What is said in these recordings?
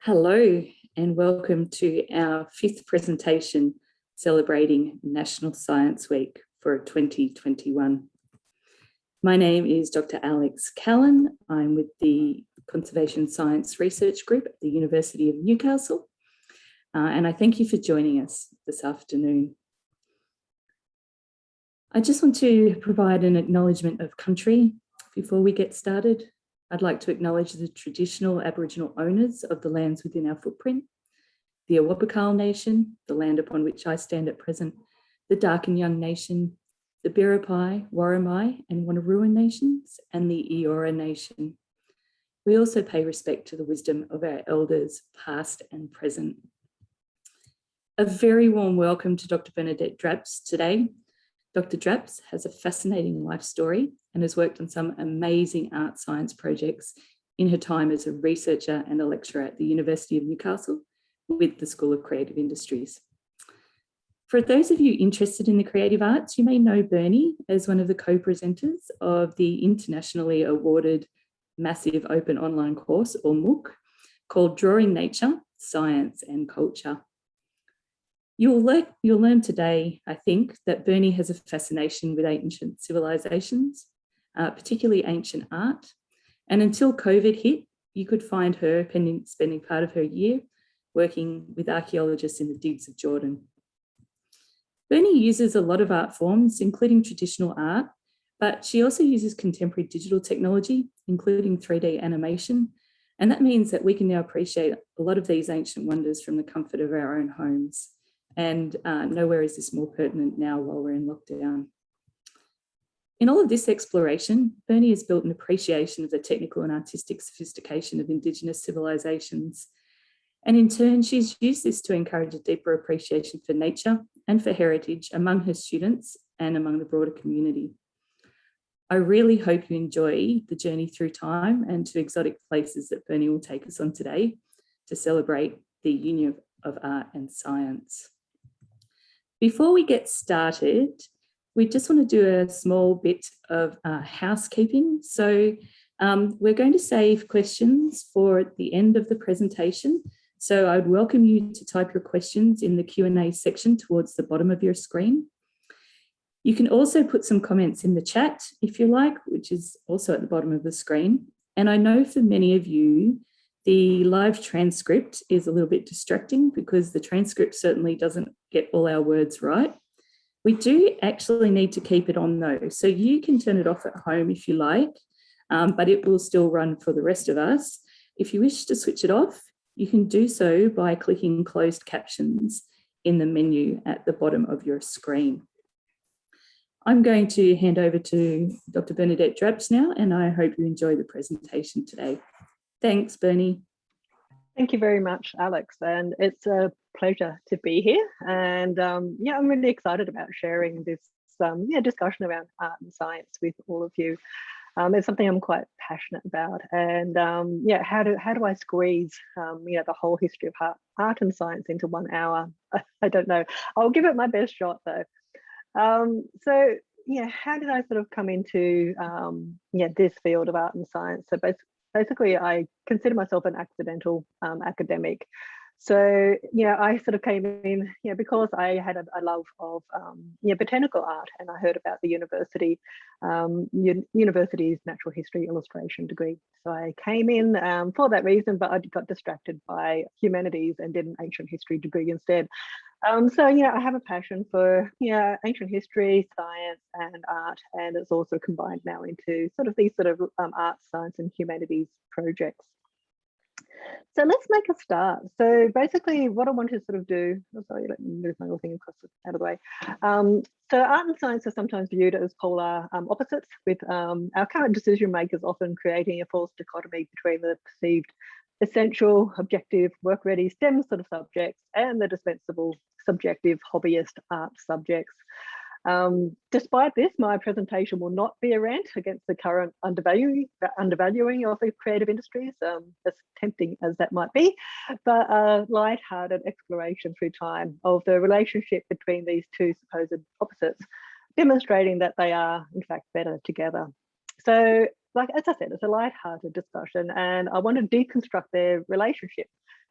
Hello and welcome to our fifth presentation celebrating National Science Week for 2021. My name is Dr. Alex Callan. I'm with the Conservation Science Research Group at the University of Newcastle, and I thank you for joining us this afternoon. I just want to provide an acknowledgement of country before we get started. I'd like to acknowledge the traditional Aboriginal owners of the lands within our footprint, the Awabakal Nation, the land upon which I stand at present, the Dark and Young Nation, the Biripi, Worimi and Wanneroo Nations, and the Eora Nation. We also pay respect to the wisdom of our elders, past and present. A very warm welcome to Dr. Bernadette Drabsch today. Dr. Drabsch has a fascinating life story and has worked on some amazing art science projects in her time as a researcher and a lecturer at the University of Newcastle with the School of Creative Industries. For those of you interested in the creative arts, you may know Bernie as one of the co-presenters of the internationally awarded massive open online course, or MOOC, called Drawing Nature, Science and Culture. You'll learn today, I think, that Bernie has a fascination with ancient civilizations, particularly ancient art. And until COVID hit, you could find her spending part of her year working with archaeologists in the digs of Jordan. Bernie uses a lot of art forms, including traditional art, but she also uses contemporary digital technology, including 3D animation. And that means that we can now appreciate a lot of these ancient wonders from the comfort of our own homes. And nowhere is this more pertinent now while we're in lockdown. In all of this exploration, Bernie has built an appreciation of the technical and artistic sophistication of Indigenous civilizations. And in turn, she's used this to encourage a deeper appreciation for nature and for heritage among her students and among the broader community. I really hope you enjoy the journey through time and to exotic places that Bernie will take us on today to celebrate the union of art and science. Before we get started, we just want to do a small bit of housekeeping. So we're going to save questions for the end of the presentation. So I'd welcome you to type your questions in the Q&A section towards the bottom of your screen. You can also put some comments in the chat if you like, which is also at the bottom of the screen. And I know for many of you, the live transcript is a little bit distracting because the transcript certainly doesn't get all our words right. We do actually need to keep it on though, so you can turn it off at home if you like, but it will still run for the rest of us. If you wish to switch it off, you can do so by clicking closed captions in the menu at the bottom of your screen. I'm going to hand over to Dr. Bernadette Drabsch now, and I hope you enjoy the presentation today. Thanks, Bernie. Thank you very much, Alex. And it's a pleasure to be here. And yeah, I'm really excited about sharing this discussion around art and science with all of you. It's something I'm quite passionate about. And yeah, how do I squeeze the whole history of art and science into 1 hour? I don't know. I'll give it my best shot though. So yeah, how did I sort of come into this field of art and science? So basically, I consider myself an accidental academic. So, I sort of came in, because I had a love of, botanical art, and I heard about the university's natural history illustration degree. So I came in for that reason, but I got distracted by humanities and did an ancient history degree instead. So, I have a passion for, ancient history, science and art, and it's also combined now into these art, science and humanities projects. So let's make a start. So basically what I want to do, sorry, let me move my little thing across out of the way. So art and science are sometimes viewed as polar opposites, with our current decision makers often creating a false dichotomy between the perceived essential, objective, work-ready STEM subjects and the dispensable, subjective, hobbyist art subjects. Despite this, my presentation will not be a rant against the current undervaluing of the creative industries, as tempting as that might be, but a light-hearted exploration through time of the relationship between these two supposed opposites, demonstrating that they are, in fact, better together. So, as I said, it's a light-hearted discussion, and I want to deconstruct their relationship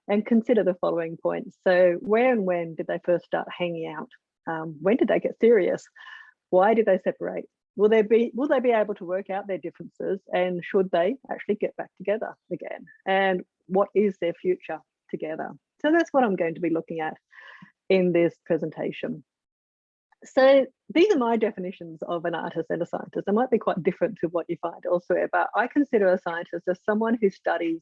and consider the following points. So where and when did they first start hanging out? When did they get serious? Why did they separate? Will they be able to work out their differences, and should they actually get back together again? And what is their future together? So that's what I'm going to be looking at in this presentation. So these are my definitions of an artist and a scientist. They might be quite different to what you find elsewhere, but I consider a scientist as someone who studies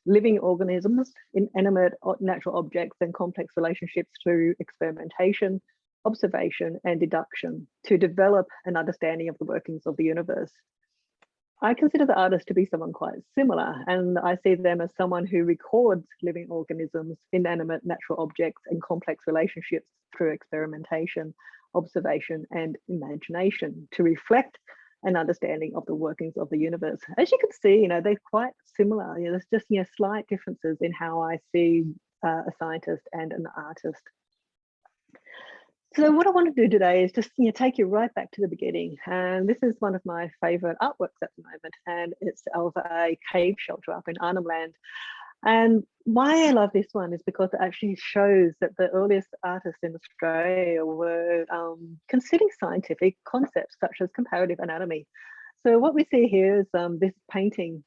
living organisms, inanimate natural objects, and complex relationships through experimentation, observation, and deduction to develop an understanding of the workings of the universe. I consider the artist to be someone quite similar, and I see them as someone who records living organisms, inanimate natural objects, and complex relationships through experimentation, observation, and imagination to reflect an understanding of the workings of the universe. As you can see, they're quite similar. There's just slight differences in how I see a scientist and an artist. So what I want to do today is just take you right back to the beginning. And this is one of my favorite artworks at the moment, and it's of a cave shelter up in Arnhem Land. And why I love this one is because it actually shows that the earliest artists in Australia were considering scientific concepts such as comparative anatomy. So what we see here is this painting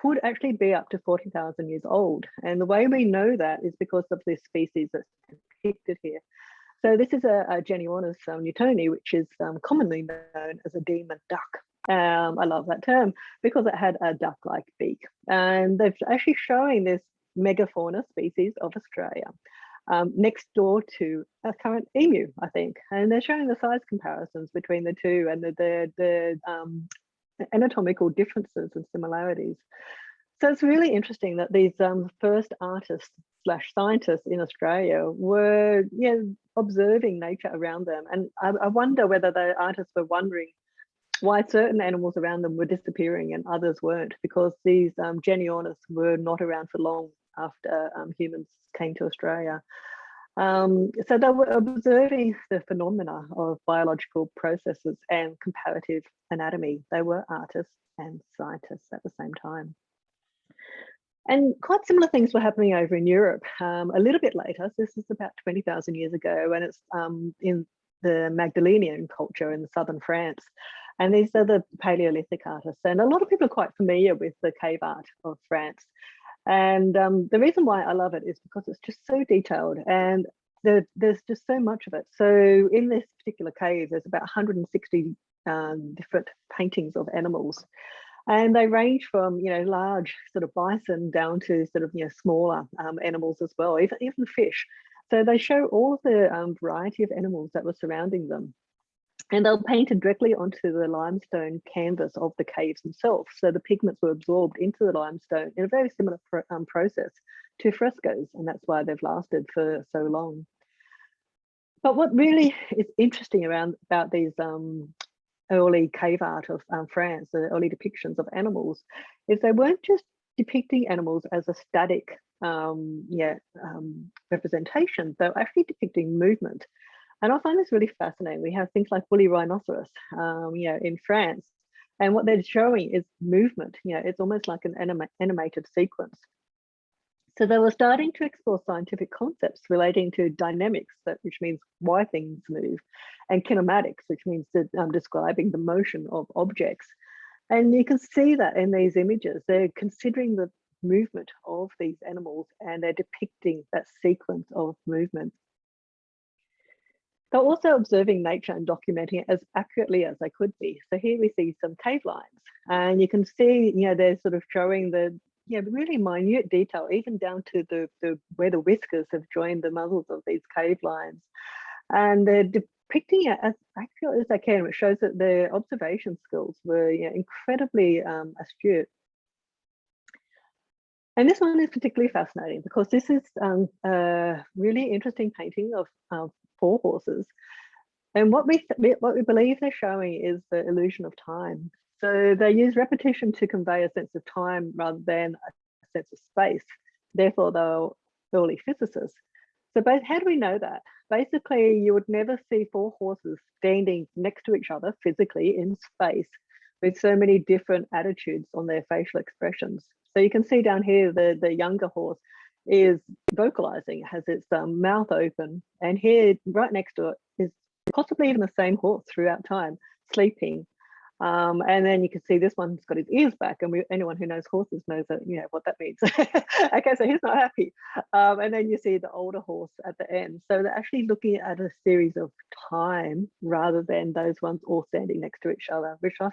could actually be up to 40,000 years old. And the way we know that is because of this species that's depicted here. So this is a Genionis newtoni, which is commonly known as a demon duck. I love that term because it had a duck-like beak. And they're actually showing this megafauna species of Australia next door to a current emu, I think. And they're showing the size comparisons between the two and the anatomical differences and similarities. So it's really interesting that these first artists / scientists in Australia were observing nature around them. And I wonder whether the artists were wondering why certain animals around them were disappearing and others weren't, because these Genionis were not around for long after humans came to Australia. So they were observing the phenomena of biological processes and comparative anatomy. They were artists and scientists at the same time. And quite similar things were happening over in Europe a little bit later. So this is about 20,000 years ago, and it's in the Magdalenian culture in southern France. And these are the Paleolithic artists. And a lot of people are quite familiar with the cave art of France. And the reason why I love it is because it's just so detailed, and there's just so much of it. So in this particular cave, there's about 160 different paintings of animals. And they range from, large sort of bison down to sort of, smaller animals as well, even fish. So they show all of the variety of animals that were surrounding them. And they're painted directly onto the limestone canvas of the caves themselves. So the pigments were absorbed into the limestone in a very similar process to frescoes. And that's why they've lasted for so long. But what really is interesting about these early cave art of France, the early depictions of animals, is they weren't just depicting animals as a static representation. They were actually depicting movement. And I find this really fascinating. We have things like woolly rhinoceros, in France, and what they're showing is movement. It's almost like an animated sequence. So they were starting to explore scientific concepts relating to dynamics, which means why things move, and kinematics, which means describing the motion of objects. And you can see that in these images. They're considering the movement of these animals, and they're depicting that sequence of movement. They're also observing nature and documenting it as accurately as they could be. So here we see some cave lines, and you can see, they're sort of showing the really minute detail, even down to the where the whiskers have joined the muzzles of these cave lines. And they're depicting it as accurate as they can, which shows that their observation skills were incredibly astute. And this one is particularly fascinating because this is a really interesting painting of 4 horses. And what we believe they're showing is the illusion of time. So they use repetition to convey a sense of time rather than a sense of space. Therefore, they're early physicists. So how do we know that? Basically, you would never see 4 horses standing next to each other physically in space with so many different attitudes on their facial expressions. So you can see down here the younger horse is vocalizing. It has its mouth open, and here right next to it is possibly even the same horse throughout time, sleeping. And then you can see this one's got his ears back, and anyone who knows horses knows that, you know, what that means. Okay, so he's not happy. And then you see the older horse at the end. So they're actually looking at a series of time rather than those ones all standing next to each other, which I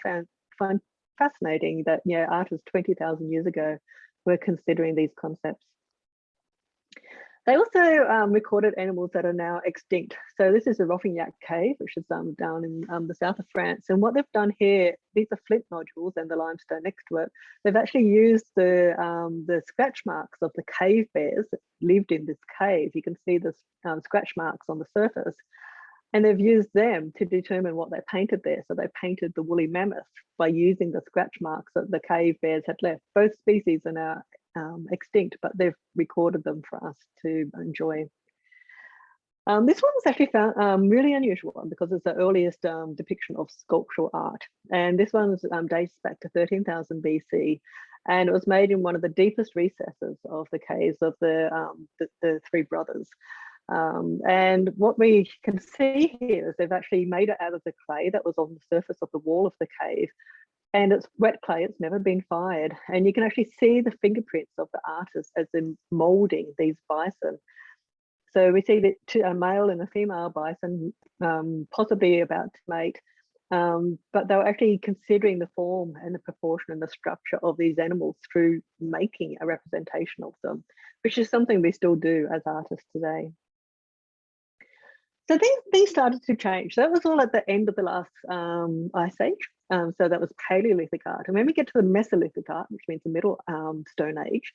find fascinating that, you know, artists 20,000 years ago were considering these concepts. They also recorded animals that are now extinct. So this is a Rofignac cave, which is down in the south of France. And what they've done here, these are flint nodules and the limestone next to it. They've actually used the scratch marks of the cave bears that lived in this cave. You can see the scratch marks on the surface. And they've used them to determine what they painted there. So they painted the woolly mammoth by using the scratch marks that the cave bears had left. Both species are now extinct, but they've recorded them for us to enjoy. This one was actually found really unusual because it's the earliest depiction of sculptural art. And this one dates back to 13,000 BC. And it was made in one of the deepest recesses of the caves of the three brothers. And what we can see here is they've actually made it out of the clay that was on the surface of the wall of the cave. And it's wet clay, it's never been fired. And you can actually see the fingerprints of the artist as in molding these bison. So we see that a male and a female bison, possibly about to mate, but they were actually considering the form and the proportion and the structure of these animals through making a representation of them, which is something we still do as artists today. So things started to change. So that was all at the end of the last ice age. So that was Paleolithic art. And when we get to the Mesolithic art, which means the Middle Stone Age,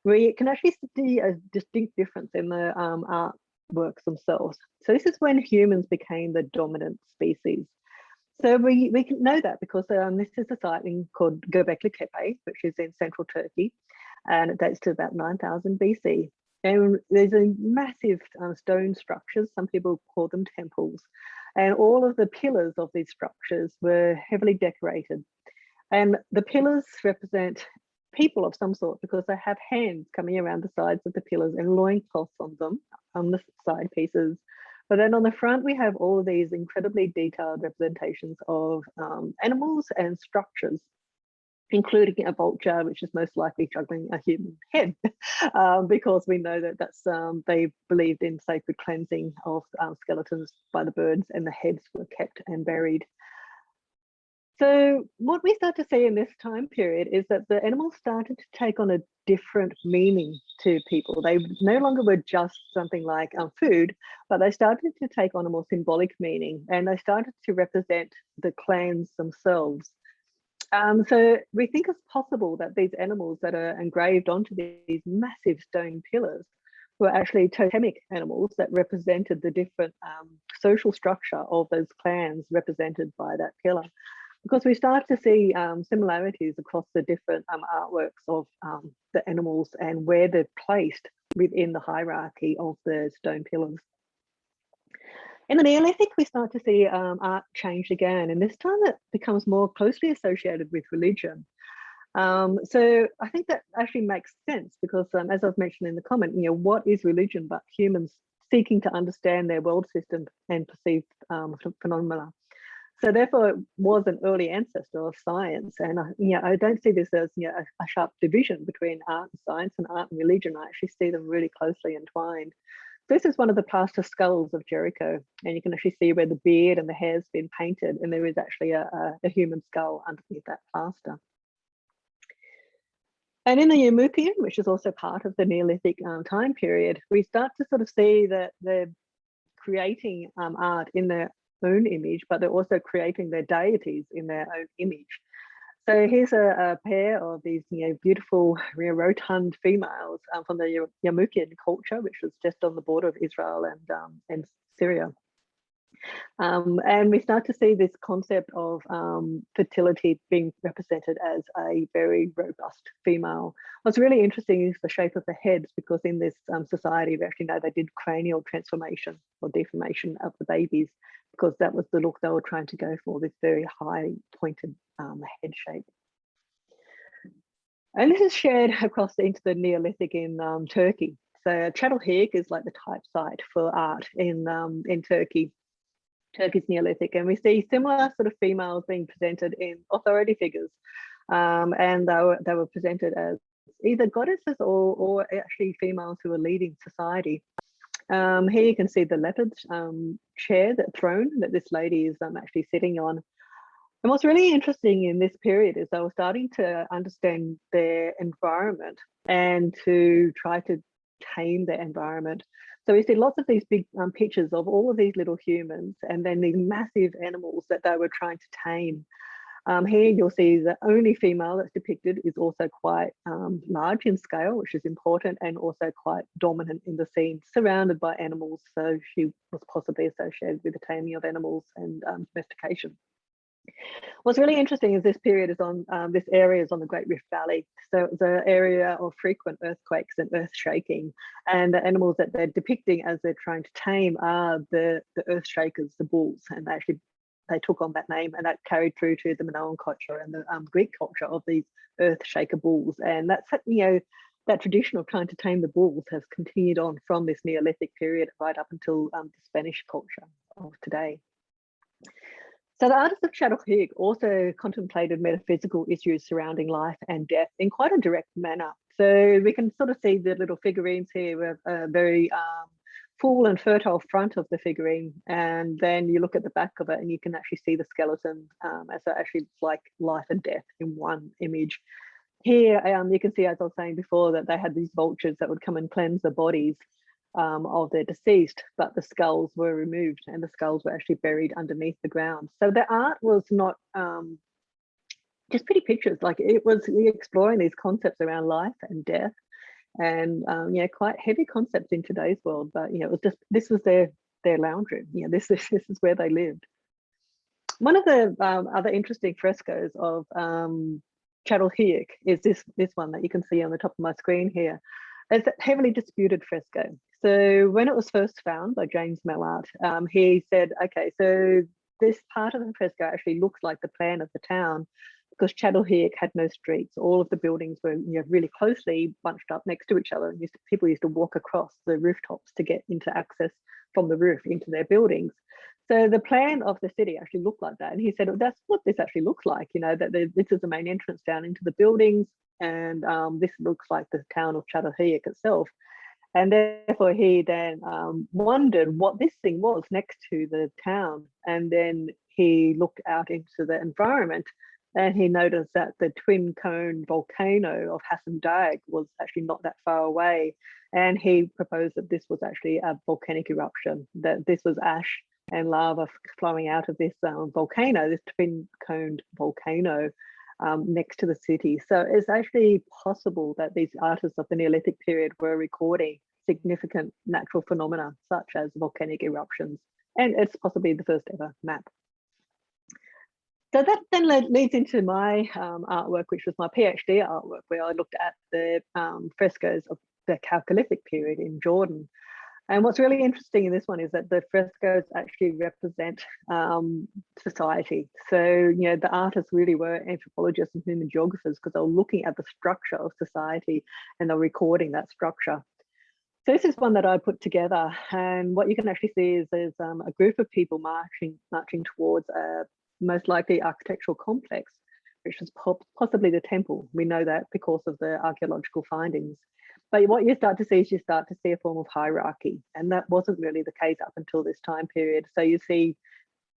we can actually see a distinct difference in the artworks themselves. So this is when humans became the dominant species. So we can know that because this is a site called Göbekli Tepe, which is in central Turkey, and it dates to about 9,000 BC. And there's a massive stone structures, some people call them temples, and all of the pillars of these structures were heavily decorated. And the pillars represent people of some sort because they have hands coming around the sides of the pillars and loincloths on them, on the side pieces. But then on the front, we have all of these incredibly detailed representations of animals and structures, including a vulture, which is most likely juggling a human head, because we know that that's they believed in sacred cleansing of skeletons by the birds, and the heads were kept and buried. So what we start to see in this time period is that the animals started to take on a different meaning to people. They no longer were just something like food, but they started to take on a more symbolic meaning, and they started to represent the clans themselves. So we think it's possible that these animals that are engraved onto these massive stone pillars were actually totemic animals that represented the different social structure of those clans represented by that pillar. Because we start to see similarities across the different artworks of the animals and where they're placed within the hierarchy of the stone pillars. In the Neolithic, we start to see art change again, and this time it becomes more closely associated with religion. So I think that actually makes sense because, as I've mentioned in the comment, you know, what is religion but humans seeking to understand their world system and perceived phenomena? So therefore, it was an early ancestor of science, and you know, I don't see this as, you know, a sharp division between art and science and art and religion. I actually see them really closely entwined. This is one of the plaster skulls of Jericho, and you can actually see where the beard and the hair's been painted, and there is actually a human skull underneath that plaster. And in the Yamukian, which is also part of the Neolithic time period, we start to sort of see that they're creating art in their own image, but they're also creating their deities in their own image. So here's a pair of these, you know, beautiful, rotund females from the Yamukian culture, which was just on the border of Israel and Syria. And we start to see this concept of fertility being represented as a very robust female. What's really interesting is the shape of the heads, because in this society, we actually know they did cranial transformation or deformation of the babies, because that was the look they were trying to go for, this very high pointed head shape. And this is shared across into the Neolithic in Turkey. So Çatalhöyük is like the type site for art in Turkey. Turkey's Neolithic, and we see similar sort of females being presented in authority figures, and they were presented as either goddesses or actually females who were leading society. Here you can see the leopard chair, that throne that this lady is actually sitting on. And what's really interesting in this period is they were starting to understand their environment and to try to tame their environment. So we see lots of these big pictures of all of these little humans and then these massive animals that they were trying to tame. Here you'll see the only female that's depicted is also quite large in scale, which is important, and also quite dominant in the scene, surrounded by animals. So she was possibly associated with the taming of animals and domestication. What's really interesting is this period is on, this area is on the Great Rift Valley. So it's an area of frequent earthquakes and earth shaking. And the animals that they're depicting as they're trying to tame are the earth shakers, the bulls. And they took on that name, and that carried through to the Minoan culture and the Greek culture of these earth shaker bulls. And that's, that tradition of trying to tame the bulls has continued on from this Neolithic period right up until the Spanish culture of today. So the artists of Çatalhöyük also contemplated metaphysical issues surrounding life and death in quite a direct manner. So we can sort of see the little figurines here with a very full and fertile front of the figurine, and then you look at the back of it and you can actually see the skeleton as it actually like life and death in one image. Here you can see, as I was saying before, that they had these vultures that would come and cleanse the bodies of their deceased, but the skulls were removed and the skulls were actually buried underneath the ground. So the art was not just pretty pictures, like it was exploring these concepts around life and death, and quite heavy concepts in today's world. But it was just, this was their lounge room. This is where they lived. One of the other interesting frescoes of Çatalhöyük is this one that you can see on the top of my screen here. It's a heavily disputed fresco. So when it was first found by James Mellart, he said, okay, so this part of the fresco actually looks like the plan of the town, because Çatalhöyük had no streets. All of the buildings were really closely bunched up next to each other, and people used to walk across the rooftops to get into access from the roof into their buildings. So the plan of the city actually looked like that. And he said, that's what this actually looks like, that this is the main entrance down into the buildings, and this looks like the town of Çatalhöyük itself. And therefore he then wondered what this thing was next to the town. And then he looked out into the environment, and he noticed that the twin cone volcano of Hassan Dagh was actually not that far away. And he proposed that this was actually a volcanic eruption, that this was ash and lava flowing out of this volcano, this twin coned volcano next to the city. So it's actually possible that these artists of the Neolithic period were recording significant natural phenomena such as volcanic eruptions. And it's possibly the first ever map. So that then leads into my artwork, which was my PhD artwork, where I looked at the frescoes of the Chalcolithic period in Jordan. And what's really interesting in this one is that the frescoes actually represent society. So, the artists really were anthropologists and human geographers, because they were looking at the structure of society and they're recording that structure. So this is one that I put together, and what you can actually see is there's a group of people marching towards a most likely architectural complex, which was possibly the temple. We know that because of the archaeological findings. But what you start to see is a form of hierarchy, and that wasn't really the case up until this time period. So you see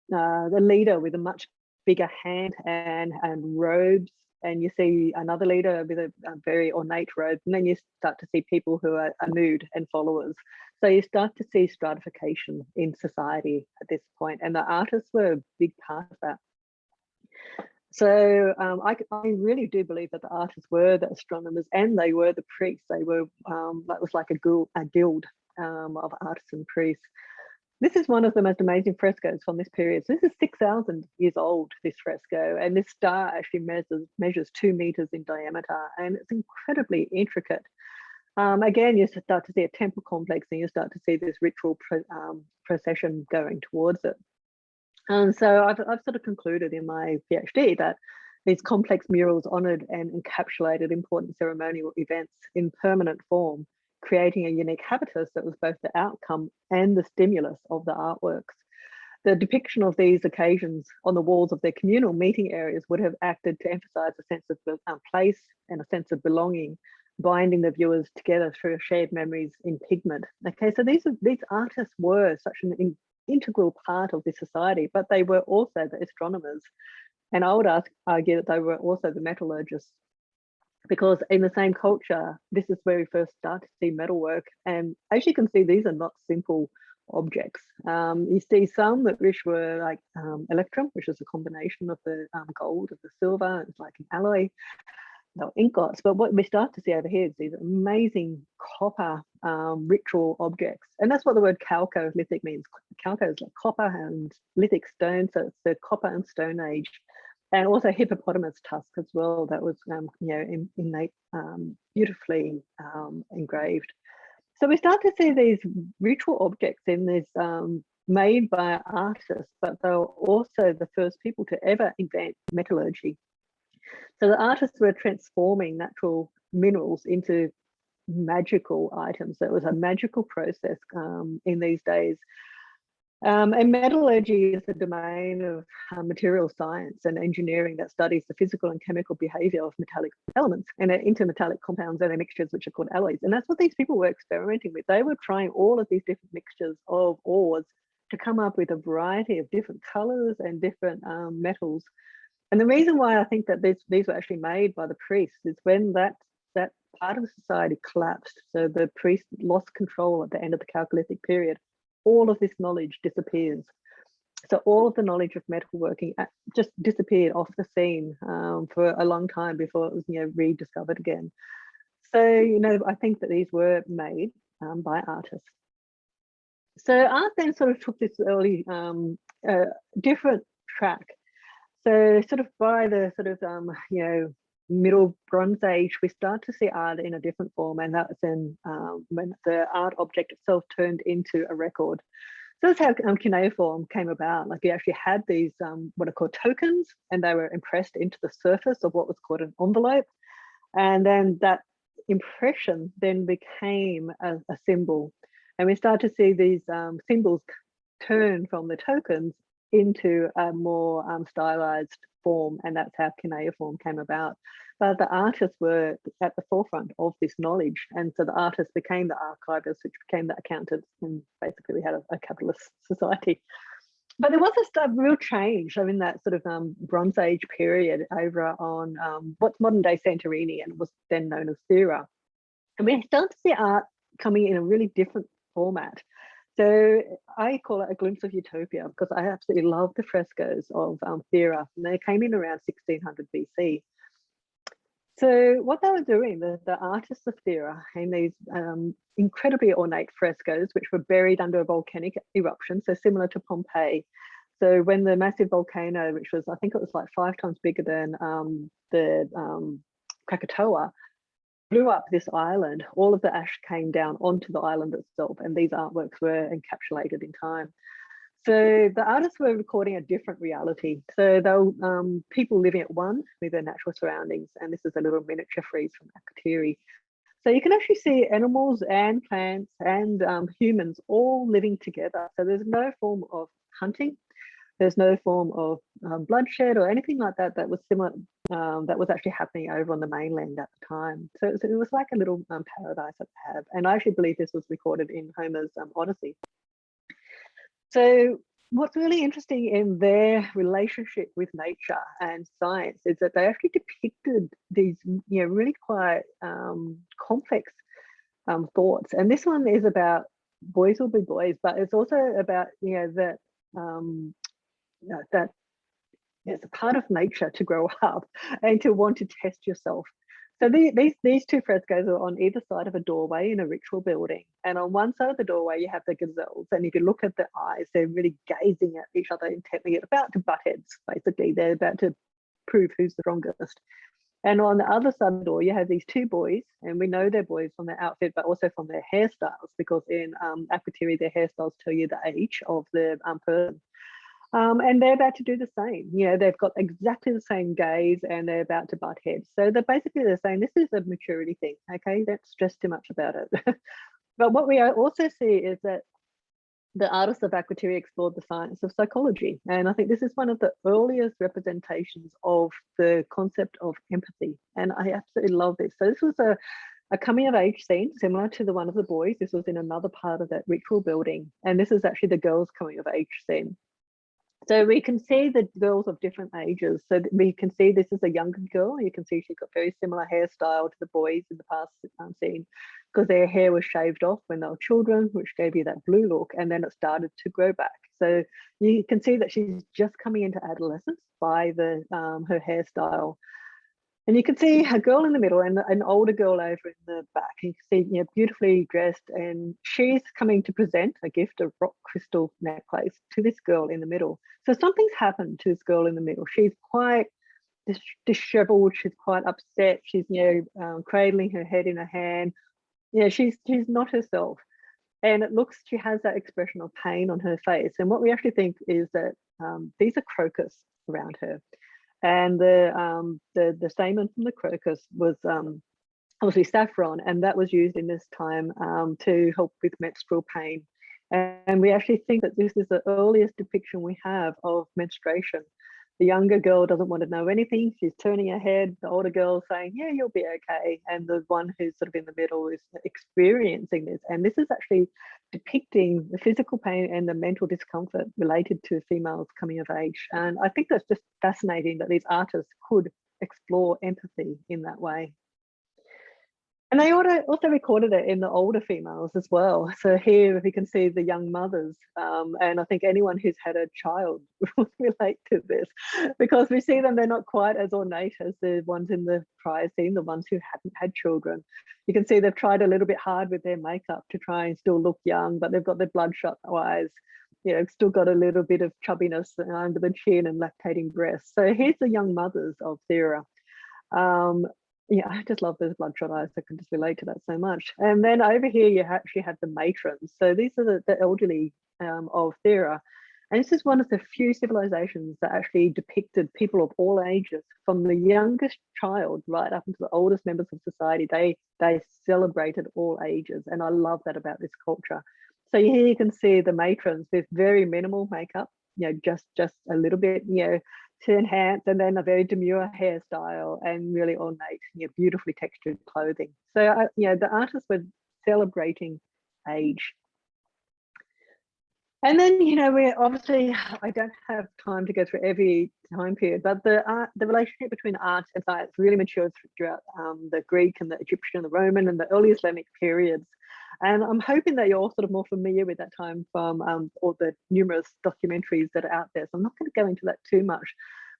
the leader with a much bigger hand and robes, and you see another leader with a very ornate robe, and then you start to see people who are nude and followers. So you start to see stratification in society at this point, and the artists were a big part of that. So I really do believe that the artists were the astronomers and they were the priests. They were, that was like a guild of artists and priests. This is one of the most amazing frescoes from this period. So this is 6,000 years old, this fresco, and this star actually measures 2 meters in diameter, and it's incredibly intricate. Again, you start to see a temple complex, and you start to see this ritual procession going towards it. So I've sort of concluded in my PhD that these complex murals honoured and encapsulated important ceremonial events in permanent form, creating a unique habitus that was both the outcome and the stimulus of the artworks. The depiction of these occasions on the walls of their communal meeting areas would have acted to emphasize a sense of place and a sense of belonging, binding the viewers together through shared memories in pigment. Okay, so these artists were such an integral part of this society, but they were also the astronomers. And I would argue that they were also the metallurgists, because in the same culture, this is where we first start to see metalwork. And as you can see, these are not simple objects. You see some which were like electrum, which is a combination of the gold, of the silver, it's like an alloy, no ingots. But what we start to see over here is these amazing copper ritual objects. And that's what the word chalcolithic means. Chalco is like copper and lithic stone, so it's the copper and stone age. And also hippopotamus tusk as well, that was innate, beautifully engraved. So we start to see these ritual objects in this made by artists, but they were also the first people to ever invent metallurgy. So the artists were transforming natural minerals into magical items. So it was a magical process in these days. And metallurgy is a domain of material science and engineering that studies the physical and chemical behavior of metallic elements and their intermetallic compounds and their mixtures, which are called alloys. And that's what these people were experimenting with. They were trying all of these different mixtures of ores to come up with a variety of different colors and different metals. And the reason why I think that these were actually made by the priests is when that part of society collapsed. So the priests lost control at the end of the Chalcolithic period. All of this knowledge disappears. So all of the knowledge of metalworking just disappeared off the scene for a long time before it was rediscovered again. So I think that these were made by artists. So art then sort of took this early different track. So sort of by the sort of Middle Bronze Age, we start to see art in a different form, and that's in when the art object itself turned into a record. So that's how cuneiform came about. Like we actually had these what are called tokens, and they were impressed into the surface of what was called an envelope, and then that impression then became a symbol, and we start to see these symbols turn from the tokens into a more stylized form, and that's how cuneiform came about. But the artists were at the forefront of this knowledge, and so the artists became the archivists, which became the accountants, and basically we had a capitalist society. But there was a real change in that sort of Bronze Age period over on what's modern day Santorini, and was then known as Thera. And we start to see art coming in a really different format. So I call it a glimpse of utopia, because I absolutely love the frescoes of Thera, and they came in around 1600 BC. So what they were doing, the artists of Thera, in these incredibly ornate frescoes, which were buried under a volcanic eruption, so similar to Pompeii. So when the massive volcano, which was, I think it was like 5 times bigger than the Krakatoa, blew up this island, all of the ash came down onto the island itself, and these artworks were encapsulated in time. So the artists were recording a different reality. So they were people living at one with their natural surroundings, and this is a little miniature frieze from Akrotiri. So you can actually see animals and plants and humans all living together. So there's no form of hunting. There's no form of bloodshed or anything like that that was similar, that was actually happening over on the mainland at the time. So it was like a little paradise that they have. And I actually believe this was recorded in Homer's Odyssey. So what's really interesting in their relationship with nature and science is that they actually depicted these, really quite complex thoughts. And this one is about boys will be boys, but it's also about, that that it's a part of nature to grow up and to want to test yourself. So these 2 frescoes are on either side of a doorway in a ritual building. And on one side of the doorway, you have the gazelles. And if you look at their eyes, they're really gazing at each other intently, about to butt heads, basically. They're about to prove who's the strongest. And on the other side of the door, you have these 2 boys, and we know they're boys from their outfit, but also from their hairstyles, because in Akrotiri, their hairstyles tell you the age of the person. And they're about to do the same. You know, they've got exactly the same gaze and they're about to butt heads. So they're saying this is a maturity thing. Okay, don't stress too much about it. But what we also see is that the artists of Akrotiri explored the science of psychology. And I think this is one of the earliest representations of the concept of empathy. And I absolutely love this. So this was a coming of age scene similar to the one of the boys. This was in another part of that ritual building. And this is actually the girls' coming of age scene. So we can see the girls of different ages. So we can see this is a younger girl. You can see she's got very similar hairstyle to the boys in the past scene, because their hair was shaved off when they were children, which gave you that blue look, and then it started to grow back. So you can see that she's just coming into adolescence by the her hairstyle. And you can see a girl in the middle and an older girl over in the back. You can see, you know, beautifully dressed, and she's coming to present a gift of rock crystal necklace to this girl in the middle. So something's happened to this girl in the middle. She's quite disheveled. She's quite upset. She's, you know, cradling her head in her hand. You know, she's not herself. And it looks, she has that expression of pain on her face. And what we actually think is that these are crocus around her. And the stamen from the crocus was obviously saffron, and that was used in this time to help with menstrual pain. And we actually think that this is the earliest depiction we have of menstruation. The younger girl doesn't want to know anything. She's turning her head. The older girl saying, yeah, you'll be okay. And the one who's sort of in the middle is experiencing this. And this is actually depicting the physical pain and the mental discomfort related to females coming of age. And I think that's just fascinating that these artists could explore empathy in that way. And they also recorded it in the older females as well. So here we can see the young mothers, and I think anyone who's had a child will relate to this, because we see them, they're not quite as ornate as the ones in the prior scene, the ones who hadn't had children. You can see they've tried a little bit hard with their makeup to try and still look young, but they've got their bloodshot eyes, you know, still got a little bit of chubbiness under the chin and lactating breasts. So here's the young mothers of Thera. Yeah, I just love those bloodshot eyes. I can just relate to that so much. And then over here, you actually have the matrons. So these are the elderly of Thera. And this is one of the few civilizations that actually depicted people of all ages, from the youngest child right up into the oldest members of society. They celebrated all ages. And I love that about this culture. So here you can see the matrons with very minimal makeup, you know, just a little bit, you know, to enhance, and then a very demure hairstyle and really ornate, you know, beautifully textured clothing. So, you know, the artists were celebrating age. And then, you know, we obviously, I don't have time to go through every time period, but the relationship between art and science really matured throughout the Greek and the Egyptian and the Roman and the early Islamic periods. And I'm hoping that you're all sort of more familiar with that time from all the numerous documentaries that are out there. So I'm not going to go into that too much.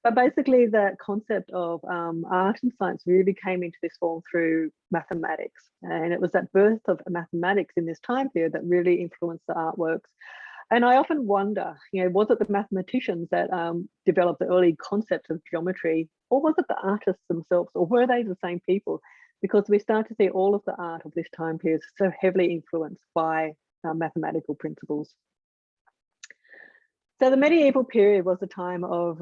But basically, the concept of art and science really came into this form through mathematics. And it was that birth of mathematics in this time period that really influenced the artworks. And I often wonder, you know, was it the mathematicians that developed the early concepts of geometry, or was it the artists themselves, or were they the same people? Because we start to see all of the art of this time period so heavily influenced by mathematical principles. So the medieval period was a time of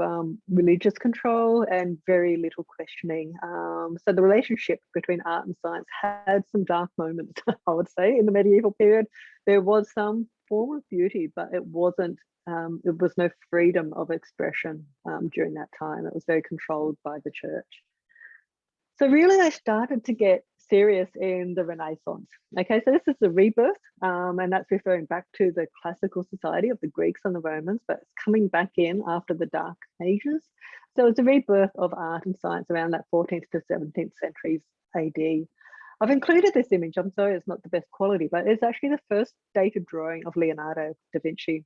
religious control and very little questioning. So the relationship between art and science had some dark moments, I would say, in the medieval period. There was some form of beauty, but it wasn't, there was no freedom of expression during that time. It was very controlled by the church. So really, they started to get serious in the Renaissance. Okay, so this is the rebirth, and that's referring back to the classical society of the Greeks and the Romans, but it's coming back in after the Dark Ages. So it's a rebirth of art and science around that 14th to 17th centuries AD. I've included this image. I'm sorry it's not the best quality, but it's actually the first dated drawing of Leonardo da Vinci.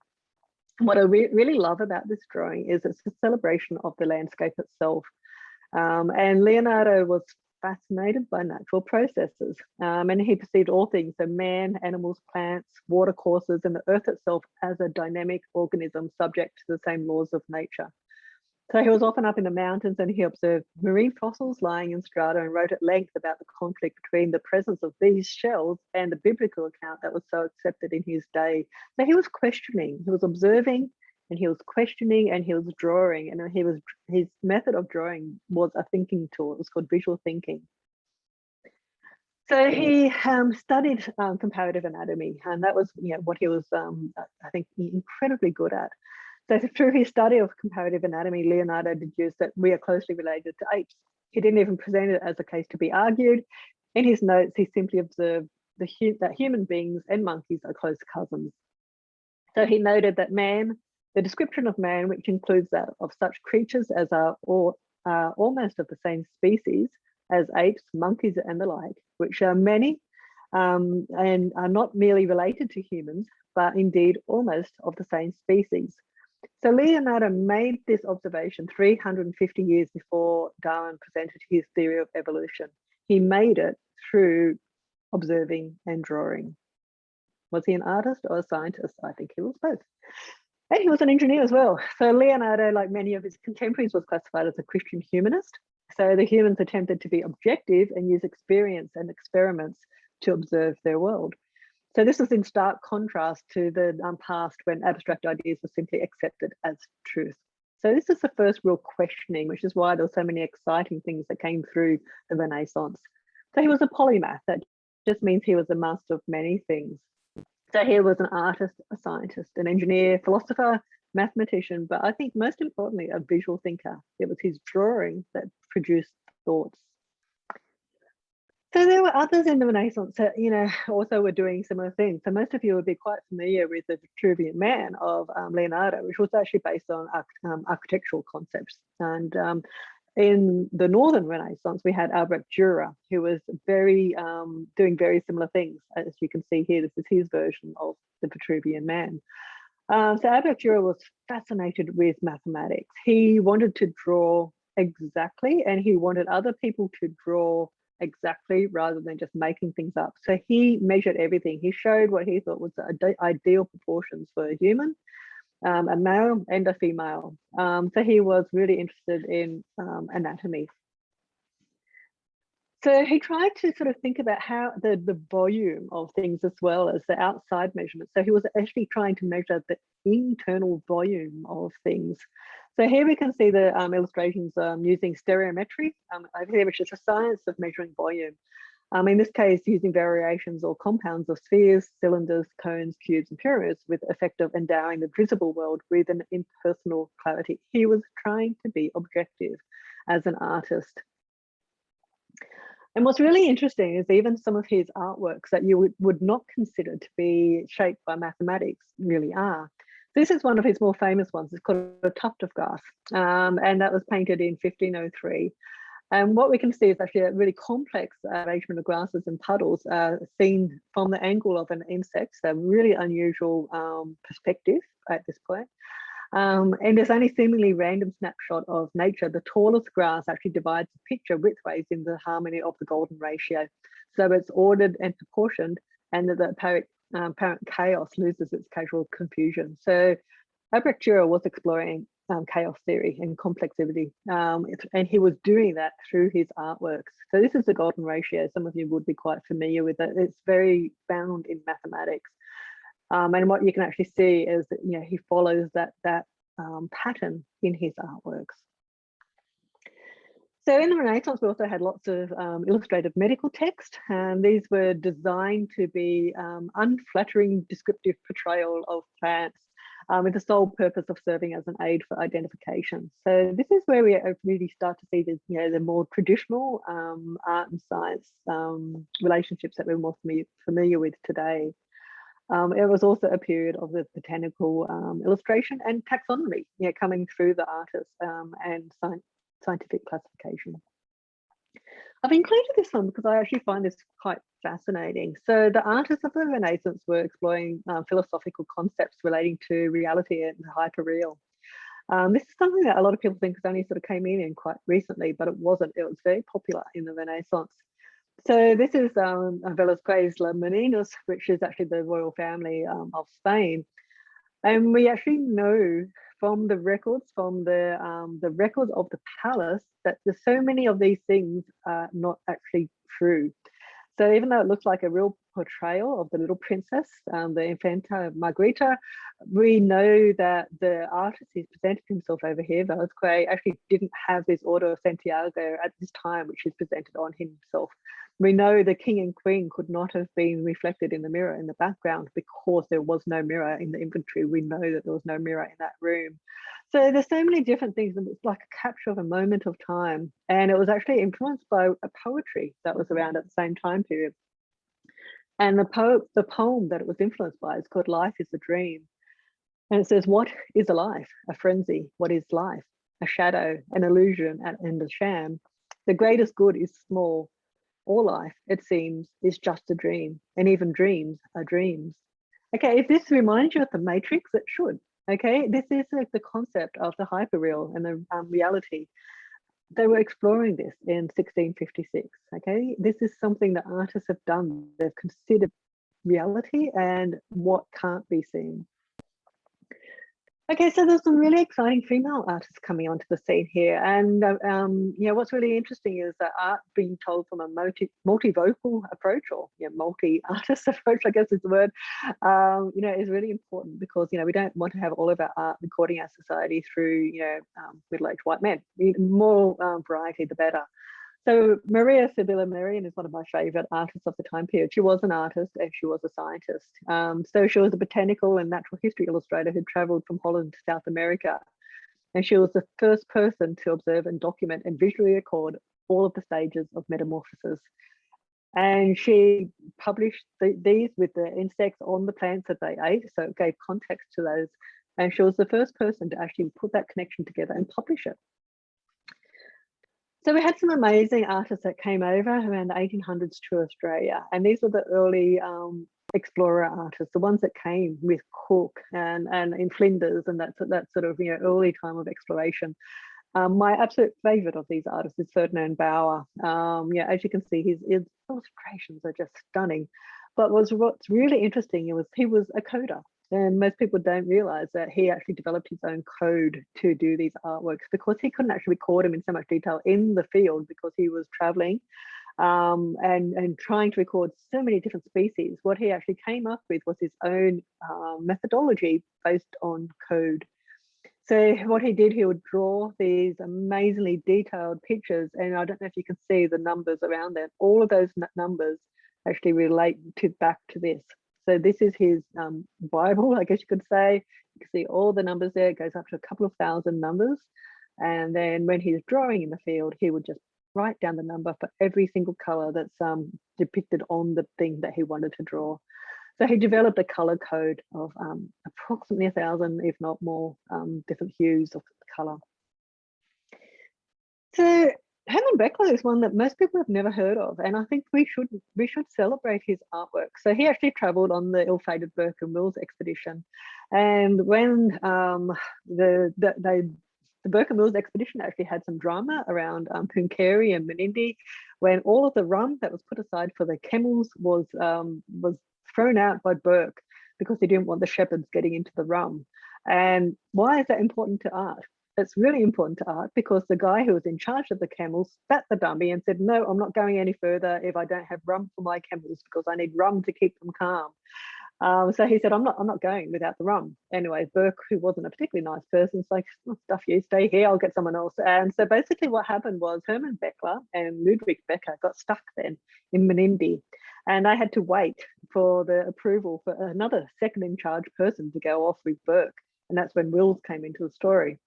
And what I really love about this drawing is it's a celebration of the landscape itself. And Leonardo was fascinated by natural processes, and he perceived all things, so man, animals, plants, water courses, and the earth itself as a dynamic organism subject to the same laws of nature. So he was often up in the mountains and he observed marine fossils lying in strata and wrote at length about the conflict between the presence of these shells and the biblical account that was so accepted in his day. So he was questioning, he was observing, and he was questioning, and he was drawing, and his method of drawing was a thinking tool. It was called visual thinking. So he studied comparative anatomy, and that was what he was, I think, incredibly good at. So through his study of comparative anatomy, Leonardo deduced that we are closely related to apes. He didn't even present it as a case to be argued. In his notes, he simply observed that human beings and monkeys are close cousins. So he noted that man, the description of man, which includes that of such creatures as are almost of the same species as apes, monkeys, and the like, which are many and are not merely related to humans, but indeed almost of the same species. So Leonardo made this observation 350 years before Darwin presented his theory of evolution. He made it through observing and drawing. Was he an artist or a scientist? I think he was both. And he was an engineer as well. So Leonardo, like many of his contemporaries, was classified as a Christian humanist. So the humans attempted to be objective and use experience and experiments to observe their world. So this is in stark contrast to the past, when abstract ideas were simply accepted as truth. So this is the first real questioning, which is why there were so many exciting things that came through the Renaissance. So he was a polymath. That just means he was a master of many things. So he was an artist, a scientist, an engineer, philosopher, mathematician, but I think most importantly, a visual thinker. It was his drawing that produced thoughts. So there were others in the Renaissance that, also were doing similar things. So most of you would be quite familiar with the Vitruvian Man of Leonardo, which was actually based on architectural concepts. And in the Northern Renaissance, we had Albrecht Dürer, who was doing very similar things. As you can see here, this is his version of the Vitruvian Man. So Albrecht Dürer was fascinated with mathematics. He wanted to draw exactly, and he wanted other people to draw exactly rather than just making things up. So he measured everything. He showed what he thought was the ideal proportions for a human, a male and a female. So he was really interested in anatomy. So he tried to sort of think about how the volume of things as well as the outside measurement. So he was actually trying to measure the internal volume of things. So here we can see the illustrations using stereometry, which is a science of measuring volume. In this case, using variations or compounds of spheres, cylinders, cones, cubes, and pyramids, with the effect of endowing the visible world with an impersonal clarity. He was trying to be objective as an artist. And what's really interesting is even some of his artworks that you would not consider to be shaped by mathematics really are. This is one of his more famous ones. It's called A Tuft of Grass, and that was painted in 1503. And what we can see is actually a really complex arrangement of grasses and puddles seen from the angle of an insect, so really unusual perspective at this point. And there's only seemingly random snapshot of nature. The tallest grass actually divides the picture widthways in the harmony of the golden ratio. So it's ordered and proportioned, and the apparent chaos loses its casual confusion. So Albrecht Dürer was exploring chaos theory and complexity, and he was doing that through his artworks. So this is the golden ratio. Some of you would be quite familiar with it. It's very found in mathematics. And what you can actually see is that he follows that pattern in his artworks. So in the Renaissance, we also had lots of illustrated medical text, and these were designed to be unflattering descriptive portrayal of plants with the sole purpose of serving as an aid for identification. So this is where we really start to see the more traditional art and science relationships that we're more familiar with today. It was also a period of the botanical illustration and taxonomy, coming through the artists and scientific classification. I've included this one because I actually find this quite fascinating. So the artists of the Renaissance were exploring philosophical concepts relating to reality and hyperreal. This is something that a lot of people think has only sort of came in quite recently, but it wasn't. It was very popular in the Renaissance. So this is Velázquez's La Meninas, which is actually the royal family of Spain. And we actually know from the records, from the records of the palace, that there's so many of these things are not actually true. So even though it looks like a real portrayal of the little princess, the Infanta Margherita. We know that the artist who's presented himself over here, Velázquez, actually didn't have this Order of Santiago at this time, which is presented on himself. We know the king and queen could not have been reflected in the mirror in the background because there was no mirror in the inventory. We know that there was no mirror in that room. So there's so many different things, and it's like a capture of a moment of time. And it was actually influenced by a poetry that was around at the same time period. And the poem that it was influenced by is called Life is a Dream. And it says, what is a life? A frenzy. What is life? A shadow, an illusion, and a sham. The greatest good is small. All life, it seems, is just a dream. And even dreams are dreams. Okay, if this reminds you of the Matrix, it should. Okay, this is like the concept of the hyperreal and the reality. They were exploring this in 1656. Okay, this is something that artists have done. They've considered reality and what can't be seen. Okay, so there's some really exciting female artists coming onto the scene here, and what's really interesting is that art being told from a multivocal approach, or multi-artist approach, I guess is the word. Is really important because we don't want to have all of our art recording our society through middle-aged white men. More variety, the better. So Maria Sibylla Merian is one of my favorite artists of the time period. She was an artist and she was a scientist. So she was a botanical and natural history illustrator who traveled from Holland to South America. And she was the first person to observe and document and visually record all of the stages of metamorphosis. And she published these with the insects on the plants that they ate. So it gave context to those. And she was the first person to actually put that connection together and publish it. So we had some amazing artists that came over around the 1800s to Australia, and these were the early explorer artists, the ones that came with Cook and in Flinders, and that sort of early time of exploration. My absolute favourite of these artists is Ferdinand Bauer. As you can see, his illustrations are just stunning. But what's really interesting was he was a coder. And most people don't realize that he actually developed his own code to do these artworks because he couldn't actually record them in so much detail in the field because he was traveling and trying to record so many different species. What he actually came up with was his own methodology based on code. So what he did, he would draw these amazingly detailed pictures, and I don't know if you can see the numbers around them. All of those numbers actually relate back to this. So this is his Bible, I guess you could say. You can see all the numbers there. It goes up to a couple of thousand numbers. And then when he's drawing in the field, he would just write down the number for every single color that's depicted on the thing that he wanted to draw. So he developed a color code of approximately 1,000, if not more, different hues of color. So Herman Beckler is one that most people have never heard of, and I think we should celebrate his artwork. So he actually travelled on the ill-fated Burke and Wills expedition, and when the Burke and Wills expedition actually had some drama around Pooncarie and Menindee, when all of the rum that was put aside for the camels was thrown out by Burke because he didn't want the shepherds getting into the rum. And why is that important to art? It's really important to art because the guy who was in charge of the camels spat the dummy and said, no, I'm not going any further if I don't have rum for my camels because I need rum to keep them calm. So he said, I'm not going without the rum. Anyway, Burke, who wasn't a particularly nice person, was like, oh, stuff you, stay here, I'll get someone else. And so basically what happened was Herman Beckler and Ludwig Becker got stuck then in Menindee, and they had to wait for the approval for another second in charge person to go off with Burke. And that's when Wills came into the story.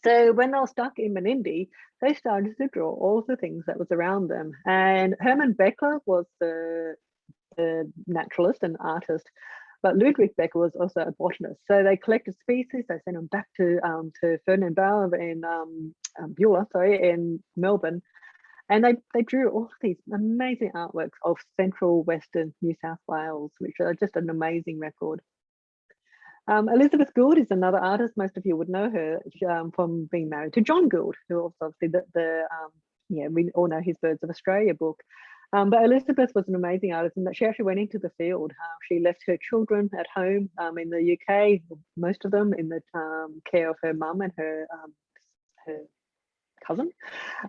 So when they were stuck in Menindee, they started to draw all of the things that was around them. And Herman Beckler was the naturalist and artist, but Ludwig Becker was also a botanist. So they collected species, they sent them back to Ferdinand Bauer in in Melbourne. And they drew all of these amazing artworks of central Western New South Wales, which are just an amazing record. Elizabeth Gould is another artist. Most of you would know her from being married to John Gould, who also obviously we all know his Birds of Australia book. But Elizabeth was an amazing artist in that she actually went into the field. She left her children at home in the UK, most of them in the care of her mum and her cousin,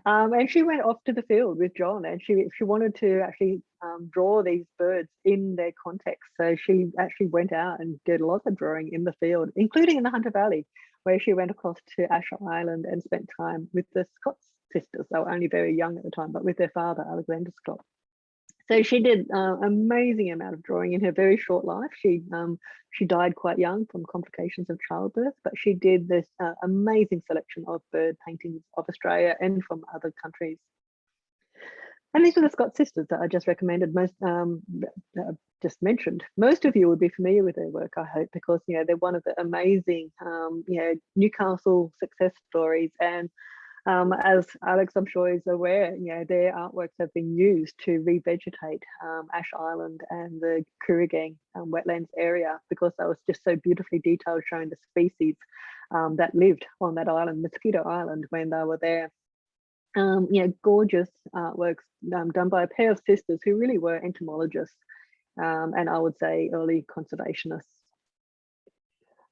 and she went off to the field with John, and she wanted to actually draw these birds in their context. So she actually went out and did lots of drawing in the field, including in the Hunter Valley, where she went across to Asher Island and spent time with the Scott sisters. They were only very young at the time, but with their father, Alexander Scott. So she did amazing amount of drawing in her very short life. She died quite young from complications of childbirth, but she did this amazing selection of bird paintings of Australia and from other countries. And these were the Scott sisters that I just recommended, just mentioned. Most of you would be familiar with their work, I hope, because they're one of the amazing Newcastle success stories. And as Alex, I'm sure, is aware, their artworks have been used to revegetate Ash Island and the Kooragang wetlands area, because they was just so beautifully detailed, showing the species that lived on that island, Mosquito Island, when they were there. Gorgeous artworks done by a pair of sisters who really were entomologists, and I would say early conservationists.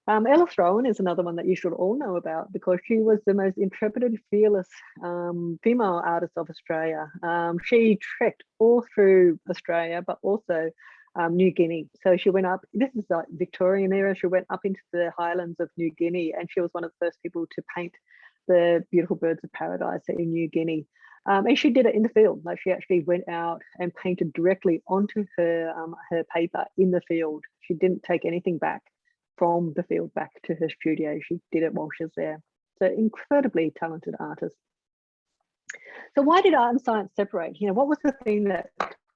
Ella Throwan is another one that you should all know about, because she was the most intrepid and fearless female artist of Australia. She trekked all through Australia, but also New Guinea. So she went up, this is like Victorian era, she went up into the highlands of New Guinea, and she was one of the first people to paint the beautiful birds of paradise in New Guinea. And she did it in the field. Like, she actually went out and painted directly onto her paper in the field. She didn't take anything back from the field back to her studio. She did it while she was there. So incredibly talented artist. So why did art and science separate? What was the thing that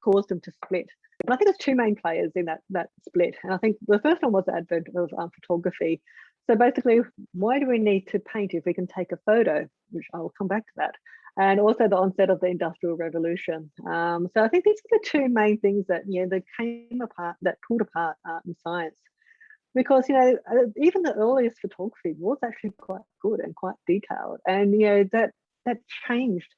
caused them to split? And I think there's two main players in that split. And I think the first one was the advent of photography. So basically, why do we need to paint if we can take a photo? Which I will come back to that. And also the onset of the Industrial Revolution. So I think these are the two main things that that came apart, that pulled apart art and science. Because even the earliest photography was actually quite good and quite detailed, and that changed.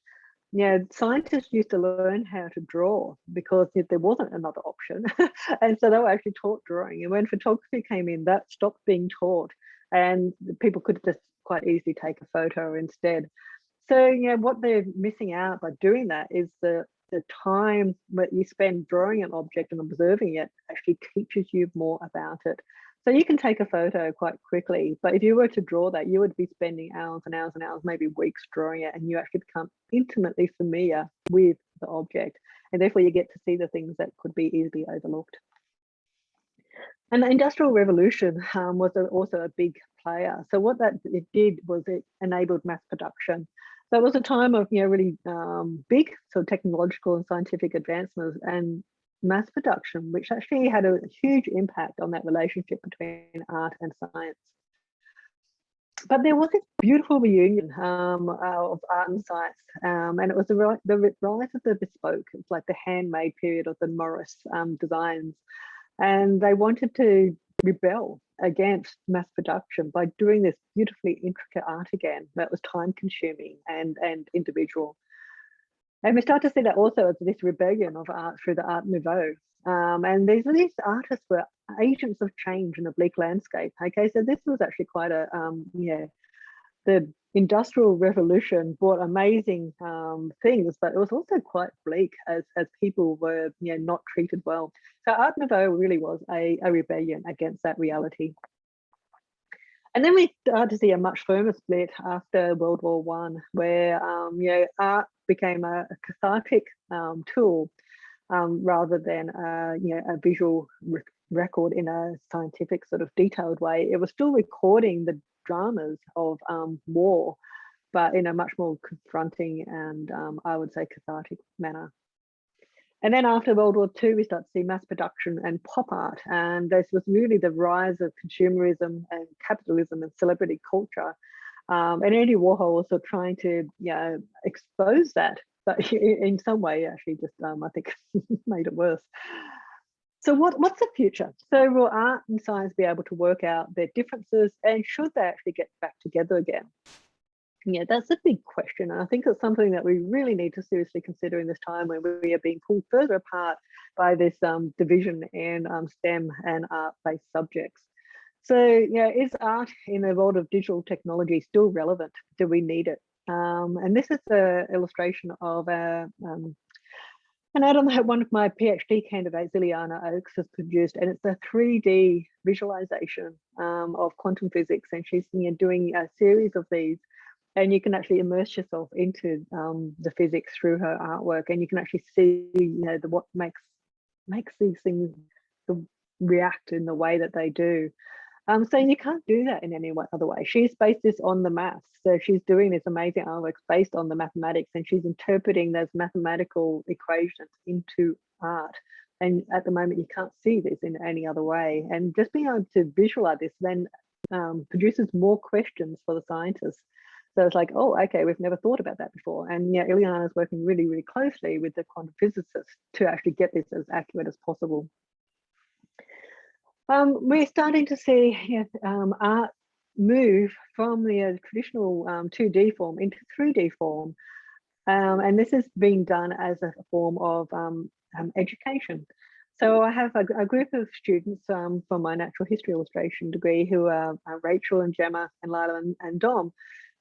Scientists used to learn how to draw because there wasn't another option, and so they were actually taught drawing. And when photography came in, that stopped being taught, and people could just quite easily take a photo instead. So what they're missing out by doing that is the time that you spend drawing an object and observing it actually teaches you more about it. So you can take a photo quite quickly, but if you were to draw that, you would be spending hours and hours and hours, maybe weeks drawing it, and you actually become intimately familiar with the object, and therefore you get to see the things that could be easily overlooked. And the Industrial Revolution was also a big player. So what it did was it enabled mass production. So it was a time of really big sort of technological and scientific advancements and mass production, which actually had a huge impact on that relationship between art and science. But there was this beautiful reunion of art and science, and it was the rise of the bespoke. It's like the handmade period of the Morris designs, and they wanted to rebel against mass production by doing this beautifully intricate art again that was time consuming and individual. And we start to see that also as this rebellion of art through the Art Nouveau. And these artists were agents of change in a bleak landscape. Okay, so this was actually quite a, the Industrial Revolution brought amazing things, but it was also quite bleak as people were not treated well. So Art Nouveau really was a rebellion against that reality. And then we start to see a much firmer split after World War I, where art became a cathartic tool rather than a visual record in a scientific sort of detailed way. It was still recording the dramas of war, but in a much more confronting and I would say cathartic manner. And then after World War II, we start to see mass production and pop art. And this was really the rise of consumerism and capitalism and celebrity culture. And Andy Warhol also trying to expose that, but in some way actually just, I think, made it worse. So what's the future? So will art and science be able to work out their differences, and should they actually get back together again? Yeah, that's a big question. And I think it's something that we really need to seriously consider in this time when we are being pulled further apart by this division in STEM and art-based subjects. So, is art in the world of digital technology still relevant? Do we need it? And this is an illustration of an atom that one of my PhD candidates, Ileana Oakes, has produced, and it's a 3D visualization of quantum physics. And she's doing a series of these, and you can actually immerse yourself into the physics through her artwork, and you can actually see, what makes these things react in the way that they do. So you can't do that in any other way. She's based this on the maths. So she's doing this amazing artwork based on the mathematics, and she's interpreting those mathematical equations into art. And at the moment, you can't see this in any other way. And just being able to visualize this then produces more questions for the scientists. So it's like, oh, okay, we've never thought about that before. And yeah, Ileana is working really, really closely with the quantum physicists to actually get this as accurate as possible. We're starting to see art move from the traditional 2D form into 3D form. And this is being done as a form of education. So I have a group of students from my natural history illustration degree who are Rachel and Gemma and Lila and Dom,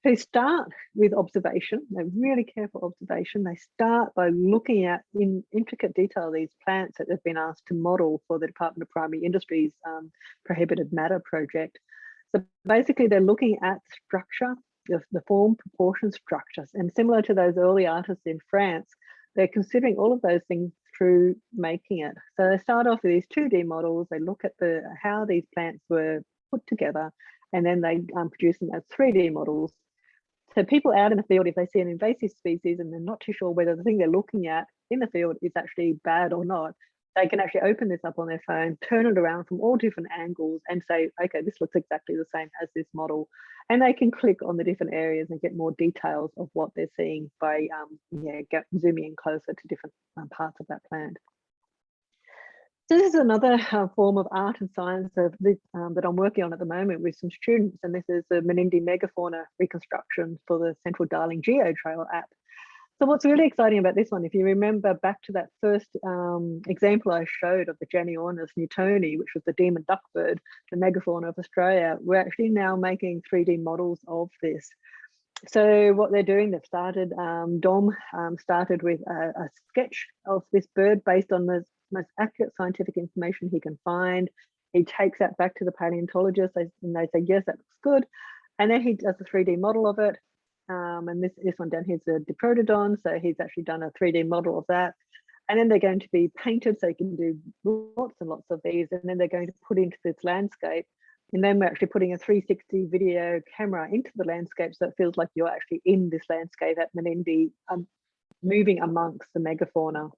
who start with observation, a really careful observation. They start by looking at in intricate detail these plants that they've been asked to model for the Department of Primary Industries prohibited matter project. So basically they're looking at structure, the form, proportion, structures, and similar to those early artists in France, they're considering all of those things through making it. So they start off with these 2D models, they look at how these plants were put together, and then they produce them as 3D models. So people out in the field, if they see an invasive species and they're not too sure whether the thing they're looking at in the field is actually bad or not, they can actually open this up on their phone, turn it around from all different angles and say, okay, this looks exactly the same as this model. And they can click on the different areas and get more details of what they're seeing by zooming in closer to different parts of that plant. So this is another form of art and science that I'm working on at the moment with some students, and this is the Menindee megafauna reconstruction for the Central Darling GeoTrail app. So what's really exciting about this one, if you remember back to that first example I showed of the Janionis newtoni, which was the demon duckbird, the megafauna of Australia, we're actually now making 3D models of this. So what they're doing, they've started, Dom started with a sketch of this bird based on the most accurate scientific information he can find. He takes that back to the paleontologist and they say, yes, that looks good. And then he does a 3D model of it. And this one down here is a Diprotodon. So he's actually done a 3D model of that. And then they're going to be painted, so you can do lots and lots of these. And then they're going to put into this landscape. And then we're actually putting a 360 video camera into the landscape, so it feels like you're actually in this landscape at Menindee, moving amongst the megafauna.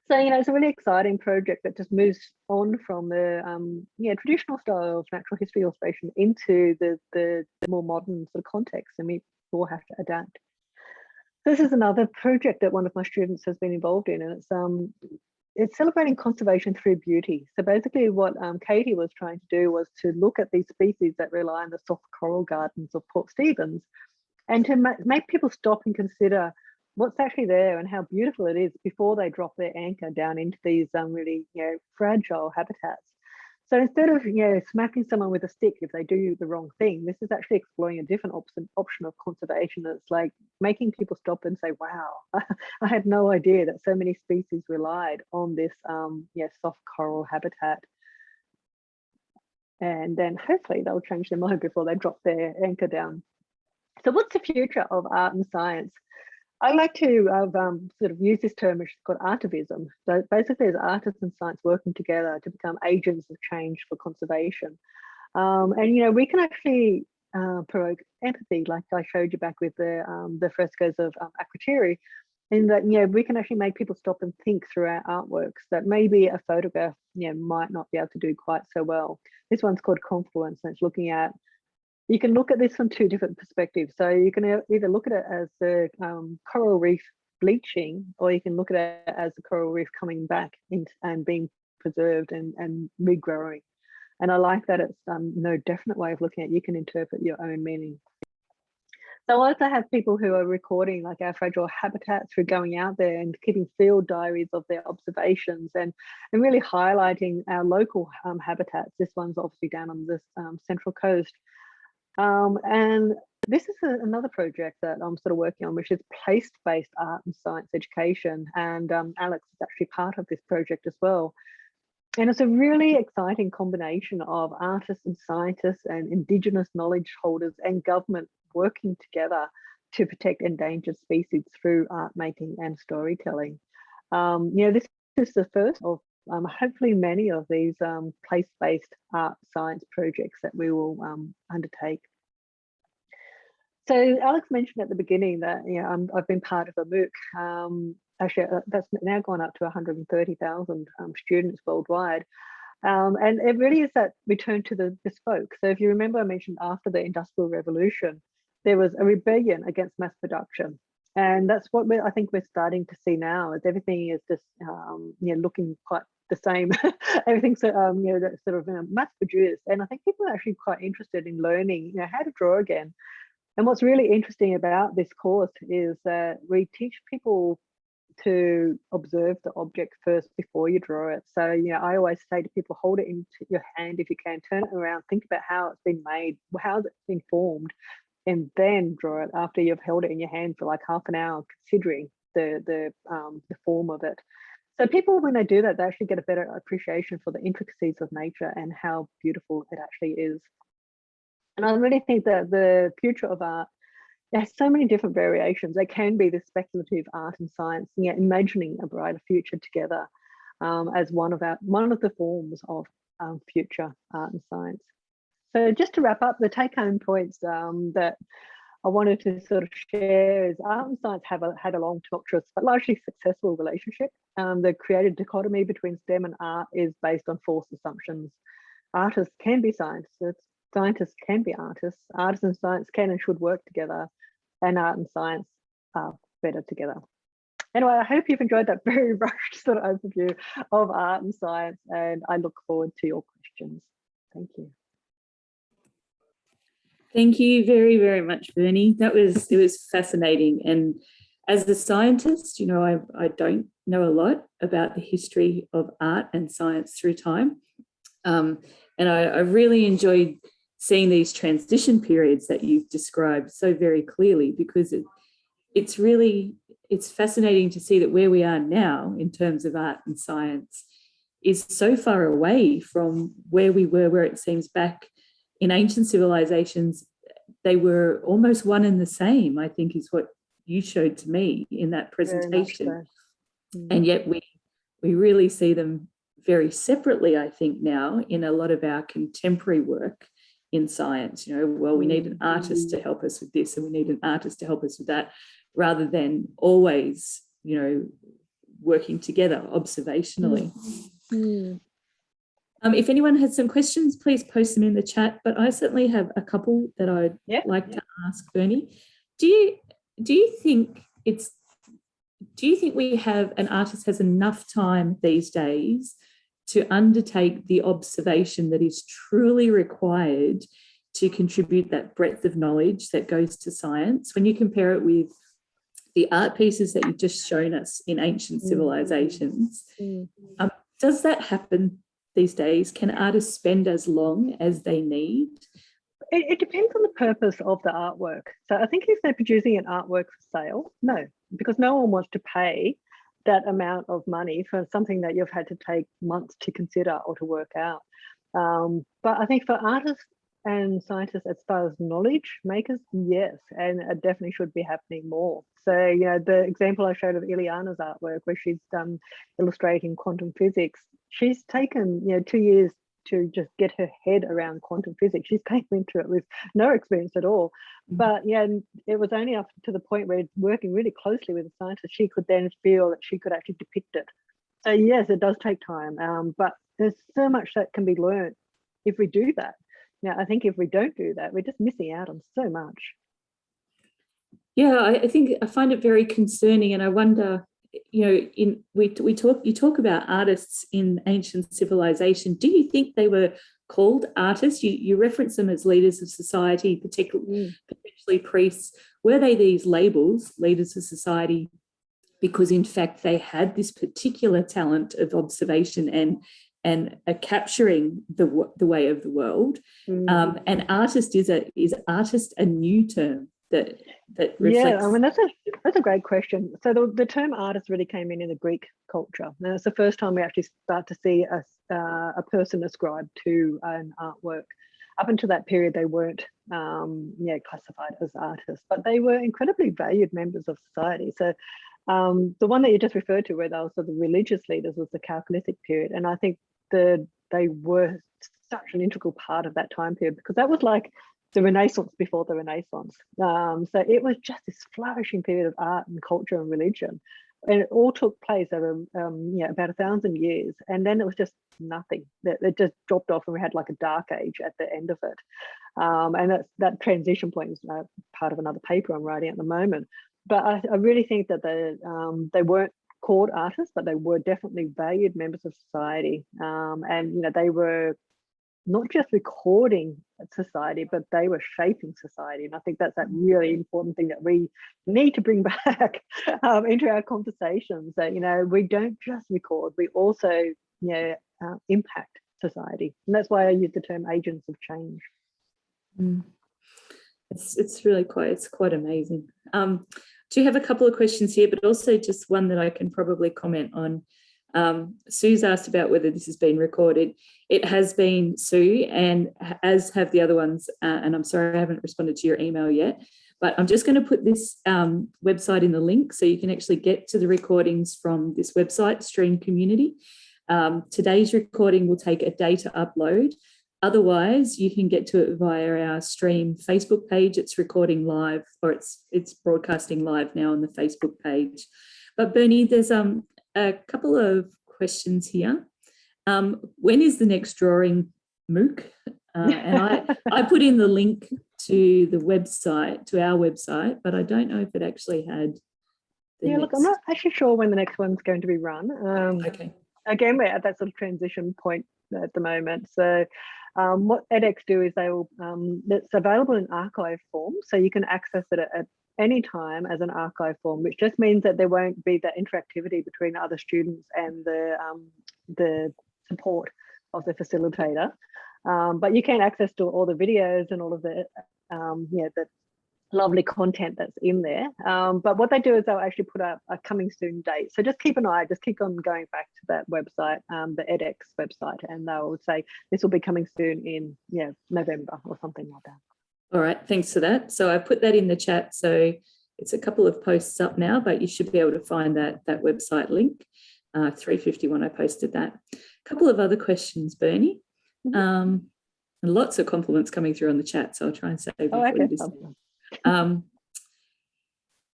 So, it's a really exciting project that just moves on from the traditional style of natural history illustration into the more modern sort of context, and we all have to adapt. This is another project that one of my students has been involved in, and it's celebrating conservation through beauty. So basically what Katie was trying to do was to look at these species that rely on the soft coral gardens of Port Stephens, and to make people stop and consider what's actually there and how beautiful it is before they drop their anchor down into these really fragile habitats. So instead of smacking someone with a stick if they do the wrong thing, this is actually exploring a different option of conservation. That's like making people stop and say, wow, I had no idea that so many species relied on this soft coral habitat. And then hopefully they'll change their mind before they drop their anchor down. So what's the future of art and science? I like to sort of use this term, which is called artivism. So basically, it's artists and science working together to become agents of change for conservation. And we can actually provoke empathy, like I showed you back with the frescoes of Akrotiri, in that we can actually make people stop and think through our artworks that maybe a photograph might not be able to do quite so well. This one's called Confluence, and it's looking at. You can look at this from two different perspectives. So you can either look at it as the coral reef bleaching, or you can look at it as the coral reef coming back and being preserved and regrowing. And I like that it's no definite way of looking at it. You can interpret your own meaning. So I also have people who are recording like our fragile habitats through going out there and keeping field diaries of their observations and really highlighting our local habitats. This one's obviously down on this central coast. And this is another project that I'm sort of working on, which is place-based art and science education. And Alex is actually part of this project as well. And it's a really exciting combination of artists and scientists and Indigenous knowledge holders and government working together to protect endangered species through art making and storytelling. This is the first of hopefully many of these place-based art science projects that we will undertake. So Alex mentioned at the beginning that I've been part of a MOOC. Actually, that's now gone up to 130,000 students worldwide. And it really is that return to the bespoke. So if you remember, I mentioned after the Industrial Revolution, there was a rebellion against mass production. And that's what I think we're starting to see now, is everything is just looking quite the same. Everything's that's sort of mass produced. And I think people are actually quite interested in learning how to draw again. And what's really interesting about this course is that we teach people to observe the object first before you draw it. So, I always say to people, hold it into your hand if you can, turn it around, think about how it's been made, how it's been formed, and then draw it after you've held it in your hand for like half an hour, considering the form of it. So people, when they do that, they actually get a better appreciation for the intricacies of nature and how beautiful it actually is. And I really think that the future of art, there's so many different variations. They can be the speculative art and science, imagining a brighter future together as one of the forms of future art and science. So just to wrap up, the take-home points that I wanted to sort of share is art and science have had a long, tumultuous, but largely successful relationship. The creative dichotomy between STEM and art is based on false assumptions. Artists can be scientists. Scientists can be artists. Artists and science can and should work together, and art and science are better together. Anyway, I hope you've enjoyed that very rushed sort of overview of art and science, and I look forward to your questions. Thank you. Thank you very, very much, Bernie. It was fascinating. And as a scientist, I don't know a lot about the history of art and science through time. And I really enjoyed seeing these transition periods that you've described so very clearly, because it's fascinating to see that where we are now in terms of art and science is so far away from where we were, where it seems back in ancient civilizations, they were almost one and the same, I think is what you showed to me in that presentation. So. And yet we really see them very separately, I think, now in a lot of our contemporary work in science. We need an artist to help us with this, and we need an artist to help us with that, rather than always, working together observationally. If anyone has some questions, please post them in the chat, but I certainly have a couple that I'd like to ask Bernie. Do you think we have an artist has enough time these days to undertake the observation that is truly required to contribute that breadth of knowledge that goes to science? When you compare it with the art pieces that you've just shown us in ancient civilizations, does that happen these days? Can artists spend as long as they need? It depends on the purpose of the artwork. So I think if they're producing an artwork for sale, no, because no one wants to pay that amount of money for something that you've had to take months to consider or to work out. But I think for artists and scientists, as far as knowledge makers, yes, and it definitely should be happening more. So, the example I showed of Ileana's artwork, where she's illustrating quantum physics, she's taken 2 years to just get her head around quantum physics. She's came into it with no experience at all. But it was only up to the point where, working really closely with a scientist, she could then feel that she could actually depict it. So yes, it does take time, but there's so much that can be learned if we do that. Now, I think if we don't do that, we're just missing out on so much. Yeah, I think I find it very concerning, and I wonder, you talk about artists in ancient civilization. Do you think they were called artists? You reference them as leaders of society, potentially priests. Were they these labels, leaders of society, because in fact they had this particular talent of observation and are capturing the way of the world. And artist is artist a new term that reflects? Yeah, I mean, that's a great question. So the term artist really came in the Greek culture. Now it's the first time we actually start to see a person ascribed to an artwork. Up until that period, they weren't classified as artists, but they were incredibly valued members of society. So the one that you just referred to, where they were sort of religious leaders, was the Chalcolithic period, and I think they were such an integral part of that time period, because that was like the Renaissance before the Renaissance. So it was just this flourishing period of art and culture and religion, and it all took place over about 1,000 years, and then it was just nothing. It just dropped off, and we had like a dark age at the end of it. And that transition point is part of another paper I'm writing at the moment. But I really think that they weren't called artists, but they were definitely valued members of society. And they were not just recording society, but they were shaping society. And I think that's that really important thing that we need to bring back into our conversations, that we don't just record, we also impact society. And that's why I use the term agents of change. It's really quite amazing. Do you have a couple of questions here, but also just one that I can probably comment on? Sue's asked about whether this has been recorded. It has been, Sue, and as have the other ones. And I'm sorry I haven't responded to your email yet, but I'm just going to put this website in the link so you can actually get to the recordings from this website, Stream Community. Today's recording will take a day to upload. Otherwise, you can get to it via our Stream Facebook page. It's recording live, or it's broadcasting live now on the Facebook page. But Bernie, there's a couple of questions here. When is the next drawing MOOC? And I put in the link to the website, to our website, but I don't know if it actually had the next. Look, I'm not actually sure when the next one's going to be run. Okay. Again, we're at that sort of transition point at the moment. So what edX do is they will, it's available in archive form, so you can access it at any time as an archive form, which just means that there won't be that interactivity between other students and the support of the facilitator. But you can access to all the videos and all of the lovely content that's in there. But what they do is they'll actually put up a coming soon date. So just keep an eye, just keep on going back to that website, the edX website, and they'll say this will be coming soon in November or something like that. All right, thanks for that. So I put that in the chat. So it's a couple of posts up now, but you should be able to find that website link. 3:51, I posted that. A couple of other questions, Bernie. And lots of compliments coming through on the chat, so I'll try and save them for you this time.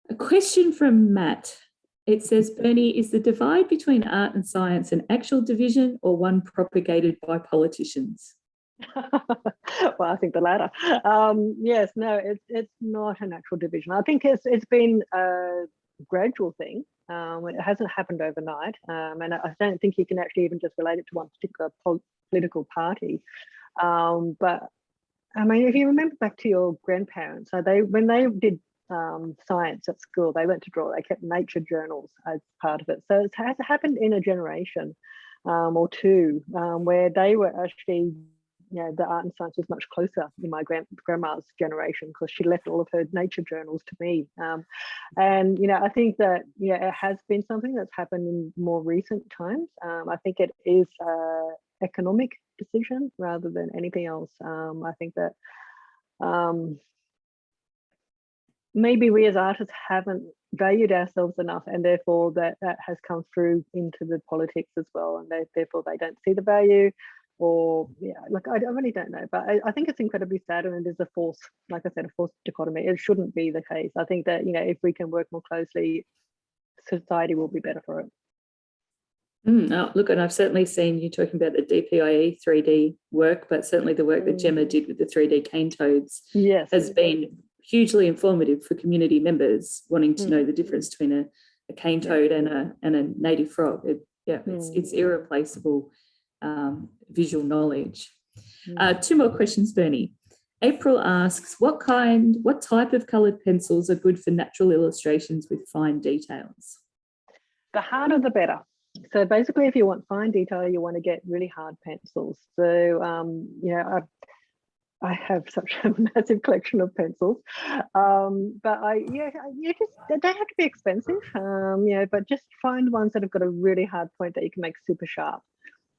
A question from Matt. It says, Bernie, is the divide between art and science an actual division or one propagated by politicians? Well, I think the latter. Yes, no, it's not an actual division. I think it's been a gradual thing. It hasn't happened overnight, and I don't think you can actually even just relate it to one particular political party. But I mean, if you remember back to your grandparents, so when they did science at school, they went to draw. They kept nature journals as part of it. So it has happened in a generation or two, where they were actually, the art and science was much closer in my grandma's generation, because she left all of her nature journals to me. And I think that it has been something that's happened in more recent times. I think it is an economic decision rather than anything else. I think that maybe we as artists haven't valued ourselves enough, and therefore that has come through into the politics as well, and therefore they don't see the value. Or I really don't know, but I think it's incredibly sad, and it is a force, like I said, a forced dichotomy. It shouldn't be the case. I think that if we can work more closely, society will be better for it. Look, and I've certainly seen you talking about the DPIE 3D work, but certainly the work that Gemma did with the 3D cane toads has been hugely informative for community members wanting to know the difference between a cane toad and a native frog. It's irreplaceable visual knowledge. 2 more questions, Bernie. April asks, what type of coloured pencils are good for natural illustrations with fine details? The harder the better. So basically, if you want fine detail, you want to get really hard pencils. So I have such a massive collection of pencils, but you just they don't have to be expensive, but just find ones that have got a really hard point that you can make super sharp.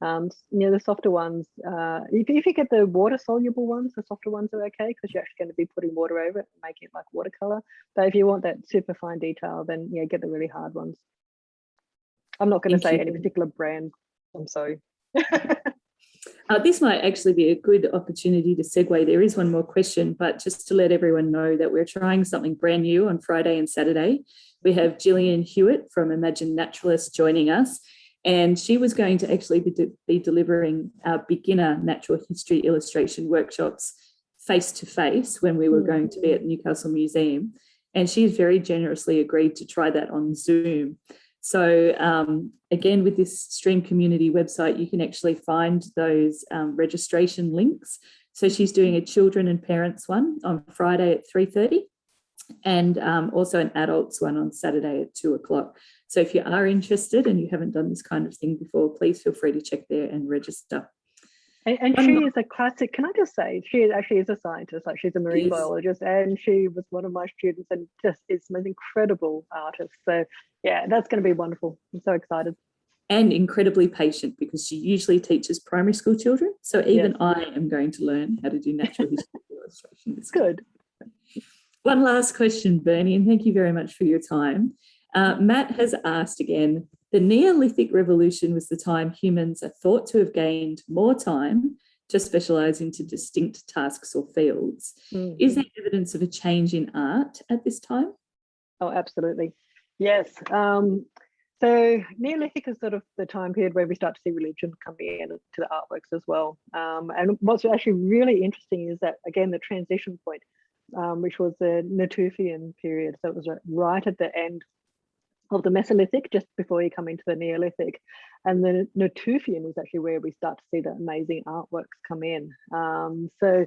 The softer ones, if you get the water soluble ones, the softer ones are okay because you're actually going to be putting water over it and making it like watercolor. But if you want that super fine detail, then get the really hard ones. I'm not going to say any particular brand. I'm sorry. This might actually be a good opportunity to segue. There is one more question, but just to let everyone know that we're trying something brand new on Friday and Saturday. We have Gillian Hewitt from Imagine Naturalist joining us, and she was going to actually be delivering our beginner natural history illustration workshops face-to-face when we were going to be at the Newcastle Museum, and she's very generously agreed to try that on Zoom. So again, with this Stream community website, you can actually find those registration links. So she's doing a children and parents one on Friday at 3:30 and also an adults one on Saturday at 2 o'clock. So if you are interested and you haven't done this kind of thing before, please feel free to check there and register. And she is a classic, can I just say, she actually is a scientist, like she's a marine biologist, and she was one of my students and just is an incredible artist. So yeah, that's going to be wonderful. I'm so excited. And incredibly patient because she usually teaches primary school children. So even I am going to learn how to do natural history illustration. It's good. One last question, Bernie, and thank you very much for your time. Matt has asked again, the Neolithic Revolution was the time humans are thought to have gained more time to specialise into distinct tasks or fields. Is there evidence of a change in art at this time? Oh, absolutely. Yes. So Neolithic is sort of the time period where we start to see religion coming into the artworks as well. And what's actually really interesting is that, again, the transition point, which was the Natufian period. So it was right at the end of the Mesolithic, just before you come into the Neolithic. And the Natufian is actually where we start to see the amazing artworks come in. So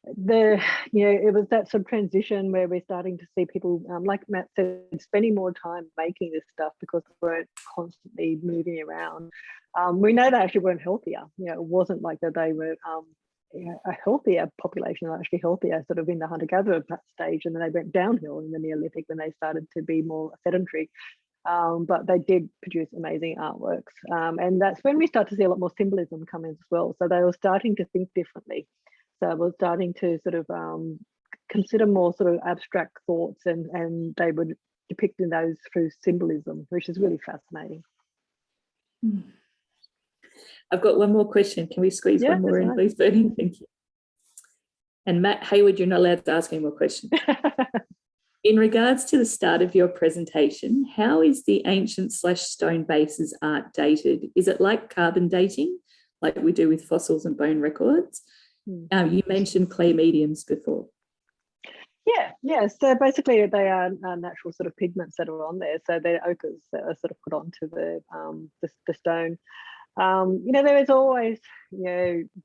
it was that sort of transition where we're starting to see people, like Matt said, spending more time making this stuff because they weren't constantly moving around. We know they actually weren't healthier. It wasn't like that they were a healthier population, actually healthier sort of in the hunter-gatherer stage, and then they went downhill in the Neolithic when they started to be more sedentary. But they did produce amazing artworks. And that's when we start to see a lot more symbolism come in as well. So they were starting to think differently. So we're starting to sort of consider more sort of abstract thoughts, and they were depicting those through symbolism, which is really fascinating. I've got one more question. Can we squeeze one more in, please, Bernie? Thank you. And Matt Hayward, you're not allowed to ask any more questions. In regards to the start of your presentation, how is the ancient/stone bases art dated? Is it like carbon dating, like we do with fossils and bone records? You mentioned clay mediums before. Yeah. So basically, they are natural sort of pigments that are on there. So they're ochres that are sort of put onto the stone. There is always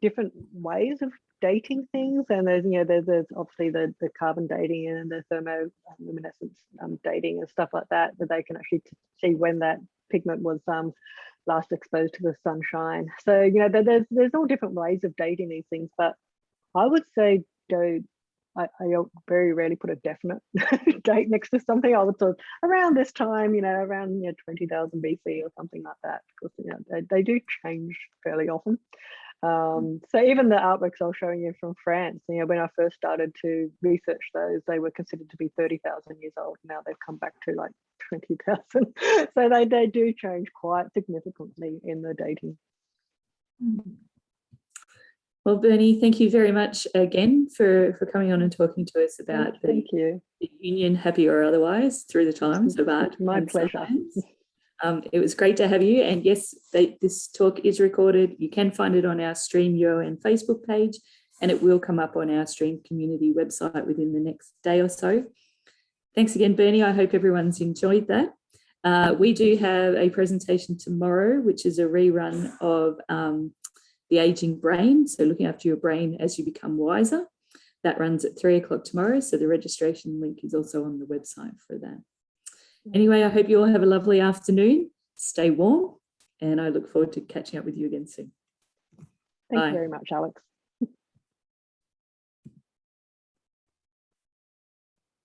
different ways of dating things, and there's obviously the carbon dating and the thermoluminescence dating and stuff like that they can actually see when that pigment was last exposed to the sunshine. So there's all different ways of dating these things, but I would say I very rarely put a definite date next to something. I would sort of around this time, around 20,000 BC or something like that, because they do change fairly often. So even the artworks I was showing you from France, when I first started to research those, they were considered to be 30,000 years old. Now they've come back to like 20,000. So they do change quite significantly in the dating. Well, Bernie, thank you very much again for coming on and talking to us about the union, happy or otherwise, through the times of art. My pleasure. It was great to have you. And yes, this talk is recorded. You can find it on our Stream-UON Facebook page, and it will come up on our Stream community website within the next day or so. Thanks again, Bernie. I hope everyone's enjoyed that. We do have a presentation tomorrow, which is a rerun of The Aging Brain, so looking after your brain as you become wiser. That runs at 3 o'clock tomorrow, so the registration link is also on the website for that. Anyway, I hope you all have a lovely afternoon. Stay warm and I look forward to catching up with you again soon. Thank Bye. you very much, Alex.